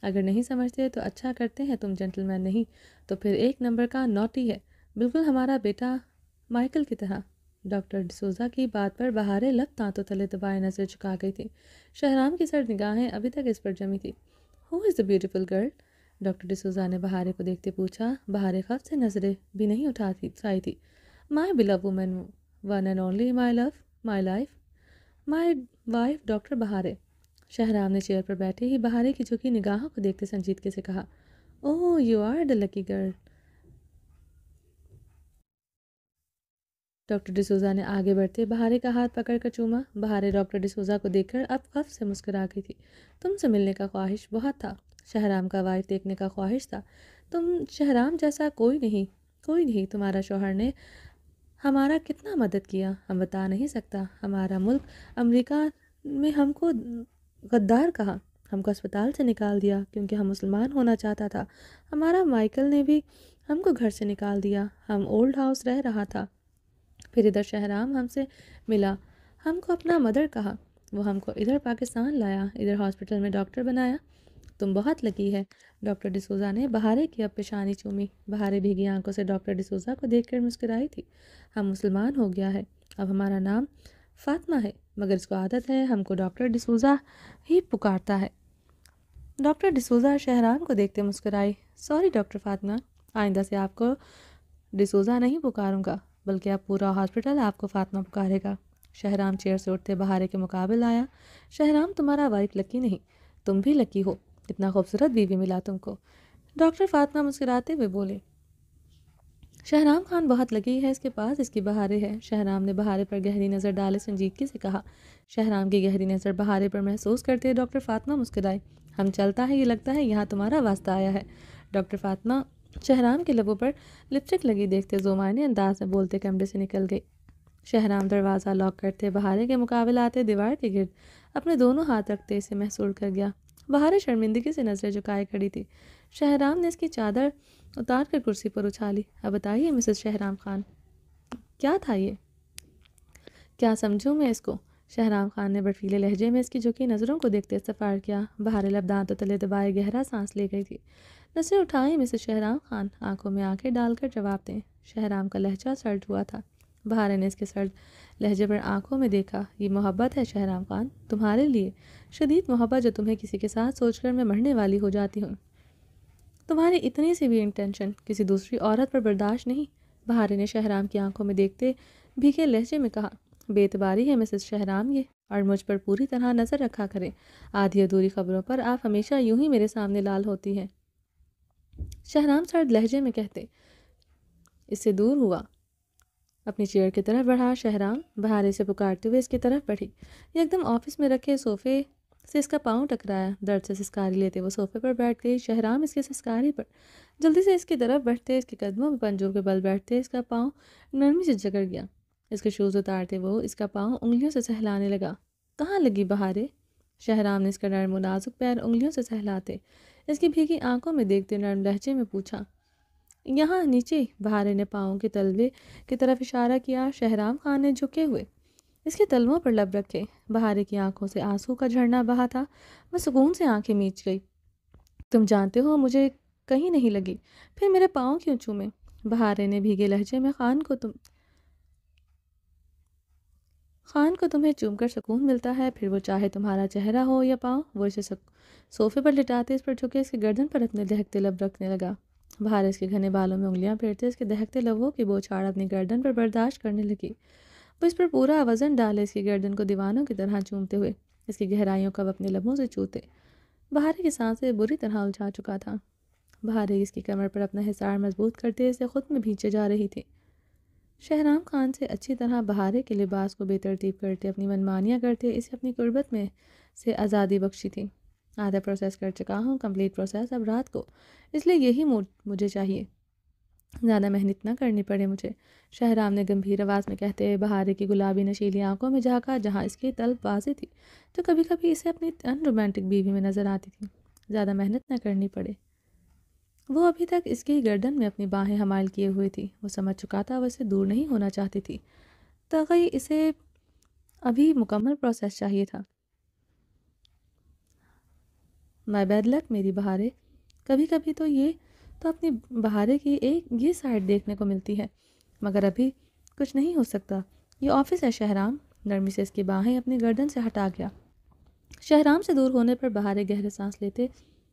اگر نہیں سمجھتے تو اچھا کرتے ہیں، تم جنٹل مین نہیں تو پھر 1 نمبر کا نوٹی ہے، بالکل ہمارا بیٹا مائیکل کی طرح۔ ڈاکٹر ڈسوزا کی بات پر بہارے لب دانتوں تلے دبائے نظر جھکا گئی تھی۔ شہرام کی سرد نگاہیں ابھی تک اس پر جمی تھی۔ ہو از the beautiful girl? Doctor D'Souza نے بہارے کو دیکھتے پوچھا۔ بہارے خف سے نظریں بھی نہیں اٹھائی تھی۔ My blue woman, one and only, my love, my life, my wife doctor Bahare. Shahram نے چیئر پر بیٹھے ہی بہارے کی جھکی نگاہوں کو دیکھتے سنجیدگی سے کہا۔ Oh you are the lucky girl. Doctor D'Souza نے آگے بڑھتے بہارے کا ہاتھ پکڑ کر چوما۔ بہارے ڈاکٹر ڈسوزا کو دیکھ کر اب خف سے مسکرا گئی تھی۔ تم سے ملنے کا خواہش بہت تھا، شہرام کا وائف دیکھنے کا خواہش تھا۔ تم شہرام جیسا کوئی نہیں، تمہارا شوہر نے ہمارا کتنا مدد کیا ہم بتا نہیں سکتا۔ ہمارا ملک امریکہ میں ہم کو غدار کہا، ہم کو اسپتال سے نکال دیا کیونکہ ہم مسلمان ہونا چاہتا تھا۔ ہمارا مائیکل نے بھی ہم کو گھر سے نکال دیا، ہم اولڈ ہاؤس رہ رہا تھا۔ پھر ادھر شہرام ہم سے ملا، ہم کو اپنا مدر کہا، وہ ہم کو ادھر پاکستان لایا، ادھر ہاسپٹل میں ڈاکٹر بنایا۔ تم بہت لکی ہے۔ ڈاکٹر ڈسوزا نے بہارے کی اب پیشانی چومی۔ بہارے بھیگی آنکھوں سے ڈاکٹر ڈسوزا کو دیکھ کر مسکرائی تھی۔ ہم مسلمان ہو گیا ہے، اب ہمارا نام فاطمہ ہے، مگر اس کو عادت ہے ہم کو ڈاکٹر ڈسوزا ہی پکارتا ہے۔ ڈاکٹر ڈسوزا شہرام کو دیکھتے مسکرائی۔ سوری ڈاکٹر فاطمہ، آئندہ سے آپ کو ڈسوزا نہیں پکاروں گا، بلکہ اب پورا ہاسپٹل آپ کو فاطمہ پکارے گا۔ شہرام چیئر سے اٹھتے بہارے کے مقابل آیا۔ شہرام، تمہارا وائف لکی نہیں، تم بھی لکی ہو، اتنا خوبصورت بیوی ملا تم کو۔ ڈاکٹر فاطمہ مسکراتے ہوئے بولے۔ شہرام خان بہت لکی ہے، اس کے پاس اس کی بہارے ہے۔ شہرام نے بہارے پر گہری نظر ڈالے سنجیدگی سے کہا۔ شہرام کی گہری نظر بہارے پر محسوس کرتے ڈاکٹر فاطمہ مسکرائی۔ ہم چلتا ہے، یہ لگتا ہے یہاں تمہارا واسطہ آیا ہے۔ ڈاکٹر فاطمہ شہرام کے لبوں پر لپسٹک لگی دیکھتے زومائنے انداز میں بولتے کمرے سے نکل گئی۔ شہرام دروازہ لاک کرتے بہارے کے مقابل آتے دیوار کے گرد اپنے دونوں ہاتھ رکھتے اسے محصور کر گیا۔ بہارے شرمندگی سے نظریں جھکائے کھڑی تھی۔ شہرام نے اس کی چادر اتار کر کرسی پر اچھالی۔ اب بتائیے مسز شہرام خان، کیا تھا یہ؟ کیا سمجھوں میں اس کو؟ شہرام خان نے برفیلے لہجے میں اس کی جھکی نظروں کو دیکھتے استفسار کیا۔ بہار لب دانتوں تلے دبائے گہرا سانس لے گئی تھی۔ نظریں اٹھائیں مسز شہرام خان، آنکھوں میں آنکھیں ڈال کر جواب دیں۔ شہرام کا لہجہ سرد ہوا تھا۔ بہار نے اس کے سرد لہجے پر آنکھوں میں دیکھا۔ یہ محبت ہے شہرام خان، تمہارے لیے شدید محبت، جو تمہیں کسی کے ساتھ سوچ کر میں مرنے والی ہو جاتی ہوں۔ تمہاری اتنی سی بھی انٹینشن کسی دوسری عورت پر برداشت نہیں۔ بہار نے شہرام کی آنکھوں میں دیکھتے بھیگے لہجے میں کہا، بے اعتباری ہے مسز شہرام یہ، اور مجھ پر پوری طرح نظر رکھا کریں۔ آدھی ادھوری خبروں پر آپ ہمیشہ یوں ہی میرے سامنے لال ہوتی ہیں۔ شہرام سرد لہجے میں کہتے اس سے دور ہوا، اپنی چیئر کی طرف بڑھا۔ شہرام بہارے سے پکارتے ہوئے اس کی طرف بڑھی۔ یکدم آفس میں رکھے صوفے سے اس کا پاؤں ٹکرایا۔ درد سے سسکاری لیتے وہ صوفے پر بیٹھ گئی۔ شہرام اس کی سسکاری پر جلدی سے اس کی طرف بڑھتے، اس کے قدموں میں پنجوں کے بل بیٹھتے اس کا پاؤں نرمی سے جکڑ گیا۔ اس کے شوز اتارتے وہ اس کا پاؤں انگلیوں سے سہلانے لگا۔ کہاں لگی بہارے؟ شہرام نے اس کا نرم و نازک پیر انگلیوں سے سہلاتے اس کی بھیگی آنکھوں میں دیکھتے نرم لہجے میں پوچھا۔ یہاں نیچے۔ بہارے نے پاؤں کے تلوے کی طرف اشارہ کیا۔ شہرام خان نے جھکے ہوئے اس کے تلووں پر لب رکھے۔ بہارے کی آنکھوں سے آنسو کا جھرنا بہا تھا۔ وہ سکون سے آنکھیں میچ گئی۔ تم جانتے ہو مجھے کہیں نہیں لگی، پھر میرے پاؤں کیوں چومے؟ بہارے نے بھیگے لہجے میں خان کو تمہیں چوم کر سکون ملتا ہے، پھر وہ چاہے تمہارا چہرہ ہو یا پاؤں۔ وہ اسے صوفے پر لٹاتے اس پر جھکے اس کے گردن پر اپنے دہکتے لب رکھنے لگا۔ بہارے اس کے گھنے بالوں میں انگلیاں پھیرتے اس کے دہکتے لبوں کی بوچھاڑ اپنی گردن پر برداشت کرنے لگی۔ وہ اس پر پورا وزن ڈالے اس کی گردن کو دیوانوں کی طرح چومتے ہوئے اس کی گہرائیوں کو اپنے لبوں سے چھوتے۔ بہارے کی سانسیں بری طرح الجھا چکا تھا۔ بہارے اس کی کمر پر اپنا حصار مضبوط کرتے اسے خود میں بھینچے جا رہی تھی۔ شہرام خان سے اچھی طرح بہارے کے لباس کو بے ترتیب کرتے، اپنی منمانیاں کرتے اسے اپنی قربت میں سے آزادی بخشی تھی۔ آدھا پروسیس کر چکا ہوں، کمپلیٹ پروسیس اب رات کو، اس لیے یہی موڈ مجھے چاہیے، زیادہ محنت نہ کرنی پڑے مجھے، شہرام نے گمبھیر آواز میں کہتے بہارے کی گلابی نشیلی آنکھوں میں جھانکا، جہاں اس کی طلب واضح تھی تو کبھی کبھی اسے اپنی ان رومانٹک بیوی میں نظر آتی تھی۔ زیادہ محنت نہ کرنی پڑے۔ وہ ابھی تک اس کی گردن میں اپنی باہیں حمائل کیے ہوئی تھی۔ وہ سمجھ چکا تھا وہ اسے دور نہیں ہونا چاہتی تھی، تاکہ اسے ابھی مکمل پروسیس چاہیے تھا۔ مائی بیڈ لک میری بہارے، کبھی کبھی تو اپنی بہارے کی یہ سائڈ دیکھنے کو ملتی ہے، مگر ابھی کچھ نہیں ہو سکتا۔ یہ آفس ہے شہرام، نرمی سے اس کی باہیں اپنی گردن سے ہٹا گیا۔ شہرام سے دور ہونے پر بہارے گہرے سانس لیتے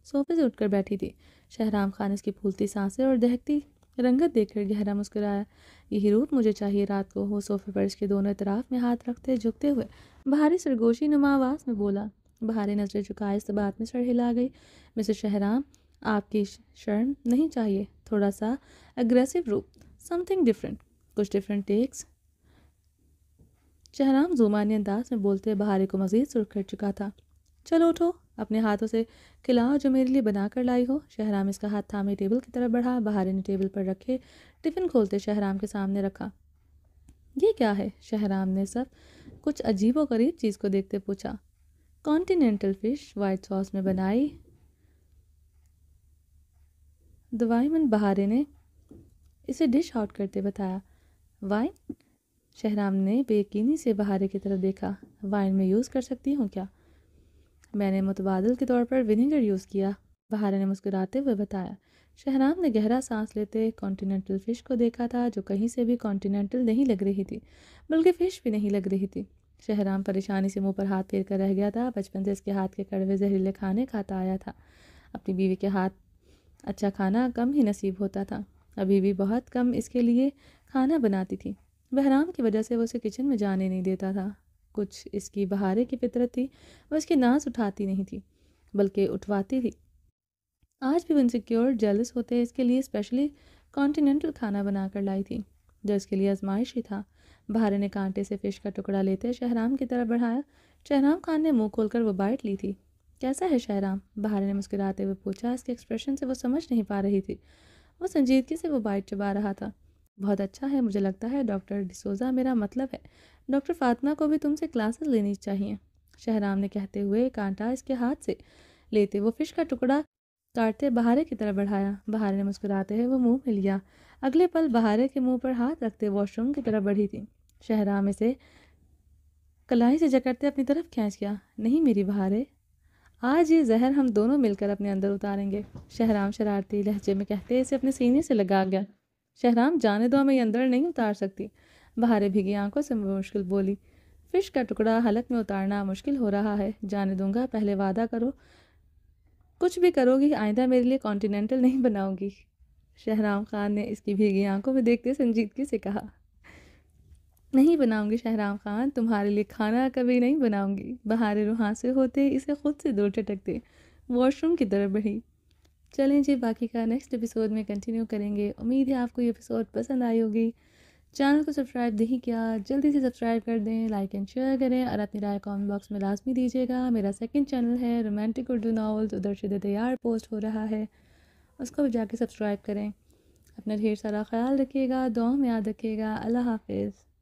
صوفے سے اٹھ کر بیٹھی تھی۔ شہرام خان اس کی پھولتی سانسیں اور دہکتی رنگت دیکھ کر گہرا مسکرایا۔ یہی روپ مجھے چاہیے رات کو۔ وہ صوفے پر اس کے دونوں اطراف میں ہاتھ رکھتے جھکتے ہوئے بہاری سرگوشی نما آواز میں بولا۔ بہارے نظریں جھکائے اس بات میں سر ہلا گئی۔ مسز شہرام، آپ کی شرم نہیں چاہیے، تھوڑا سا اگریسو روپ، سم تھنگ ڈفرینٹ، کچھ ڈفرینٹ ٹیکس۔ شہرام زومانی انداز میں بولتے بہارے کو مزید سرخ کر چکا تھا۔ چلو اٹھو، اپنے ہاتھوں سے کھلاؤ جو میرے لیے بنا کر لائی ہو۔ شہرام اس کا ہاتھ تھامے ٹیبل کی طرف بڑھا۔ بہارے نے ٹیبل پر رکھے ٹفن کھولتے شہرام کے سامنے رکھا۔ یہ کیا ہے؟ شہرام نے سب کچھ عجیب و غریب چیز کو دیکھتے پوچھا۔ کانٹینینٹل فش، وائٹ ساس میں بنائی دوائمن، بہارے نے اسے ڈش آؤٹ کرتے بتایا۔ وائن؟ شہرام نے بے یقینی سے بہارے کی طرف دیکھا۔ وائن میں یوز کر سکتی ہوں کیا؟ میں نے متبادل کے طور پر ونیگر یوز کیا، بہارے نے مسکراتے ہوئے بتایا۔ شہرام نے گہرا سانس لیتے کانٹیننٹل فش کو دیکھا تھا، جو کہیں سے بھی کانٹیننٹل نہیں لگ رہی تھی، بلکہ فش بھی نہیں لگ رہی تھی۔ شہرام پریشانی سے منہ پر ہاتھ پھیر کر رہ گیا تھا۔ بچپن سے اس کے ہاتھ کے کڑوے زہریلے کھانے کھاتا آیا تھا۔ اپنی بیوی کے ہاتھ اچھا کھانا کم ہی نصیب ہوتا تھا۔ ابھی بھی بہت کم اس کے لیے کھانا بناتی تھی۔ بحرام کی وجہ سے وہ اسے کچن میں جانے نہیں دیتا تھا۔ کچھ اس کی بہارے کی فطرت تھی، وہ اس کی ناز اٹھاتی نہیں تھی بلکہ اٹھواتی تھی۔ آج بھی وہ انسیکیور جیلس ہوتے اس کے لیے اسپیشلی کانٹیننٹل کھانا بنا کر لائی تھی، جو اس کے لیے آزمائش ہی تھا۔ بہارے نے کانٹے سے فش کا ٹکڑا لیتے شہرام کی طرف بڑھایا۔ شہرام خان نے منہ کھول کر وہ بائٹ لی تھی۔ کیسا ہے شہرام؟ بہارے نے مسکراتے ہوئے پوچھا۔ اس کے ایکسپریشن سے وہ سمجھ نہیں پا رہی تھی۔ وہ سنجیدگی سے وہ بائٹ چبا رہا تھا۔ بہت اچھا ہے، مجھے لگتا ہے ڈاکٹر ڈسوزا، میرا مطلب ہے ڈاکٹر فاطمہ کو بھی تم سے کلاسز لینی چاہیے، شہرام نے کہتے ہوئے کانٹا اس کے ہاتھ سے لیتے وہ فش کا ٹکڑا کاٹتے بہارے کی طرف بڑھایا۔ بہارے نے مسکراتے ہوئے وہ منہ میں لیا۔ اگلے پل بہارے کے منہ پر ہاتھ رکھتے واش روم کی طرف بڑھی تھی۔ شہرام اسے کلائی سے جکڑتے اپنی طرف کھینچ گیا۔ نہیں میری بہارے، آج یہ زہر ہم دونوں مل کر اپنے اندر اتاریں گے، شہرام شرارتی لہجے میں کہتے اسے اپنے سینے سے لگا گیا۔ شہرام جانے دو، میں یہ اندر نہیں اتار سکتی۔ بہارے بھیگی آنکھوں سے مشکل بولی، فش کا ٹکڑا حلق میں اتارنا مشکل ہو رہا ہے، جانے دوں گا، پہلے وعدہ کرو کچھ بھی کرو گی آئندہ میرے لیے کانٹیننٹل نہیں بناؤ گی۔ شہرام خان نے اس کی بھیگی آنکھوں میں دیکھتے سنجیدگی سے کہا، نہیں بناؤں گی شہرام خان، تمہارے لیے کھانا کبھی نہیں بناؤں گی۔ بہارے روحاں سے ہوتے اسے خود سے دور چٹکتے واش روم کی طرف بڑھی۔ چلیں جی، باقی کا نیکسٹ ایپیسوڈ میں کنٹینیو کریں گے۔ امید ہے آپ کو یہ ایپیسوڈ پسند آئی ہوگی۔ چینل کو سبسکرائب نہیں کیا، جلدی سے سبسکرائب کر دیں، لائک اینڈ شیئر کریں اور اپنی رائے کامنٹ باکس میں لازمی دیجیے گا۔ میرا سیکنڈ چینل ہے رومانٹک اردو ناولز، ادھر شدہ تیار پوسٹ ہو رہا ہے، اس کو بھی جا کے سبسکرائب کریں۔ اپنا ڈھیر سارا خیال رکھیے گا، دعاؤں میں یاد رکھیے گا۔ اللہ حافظ۔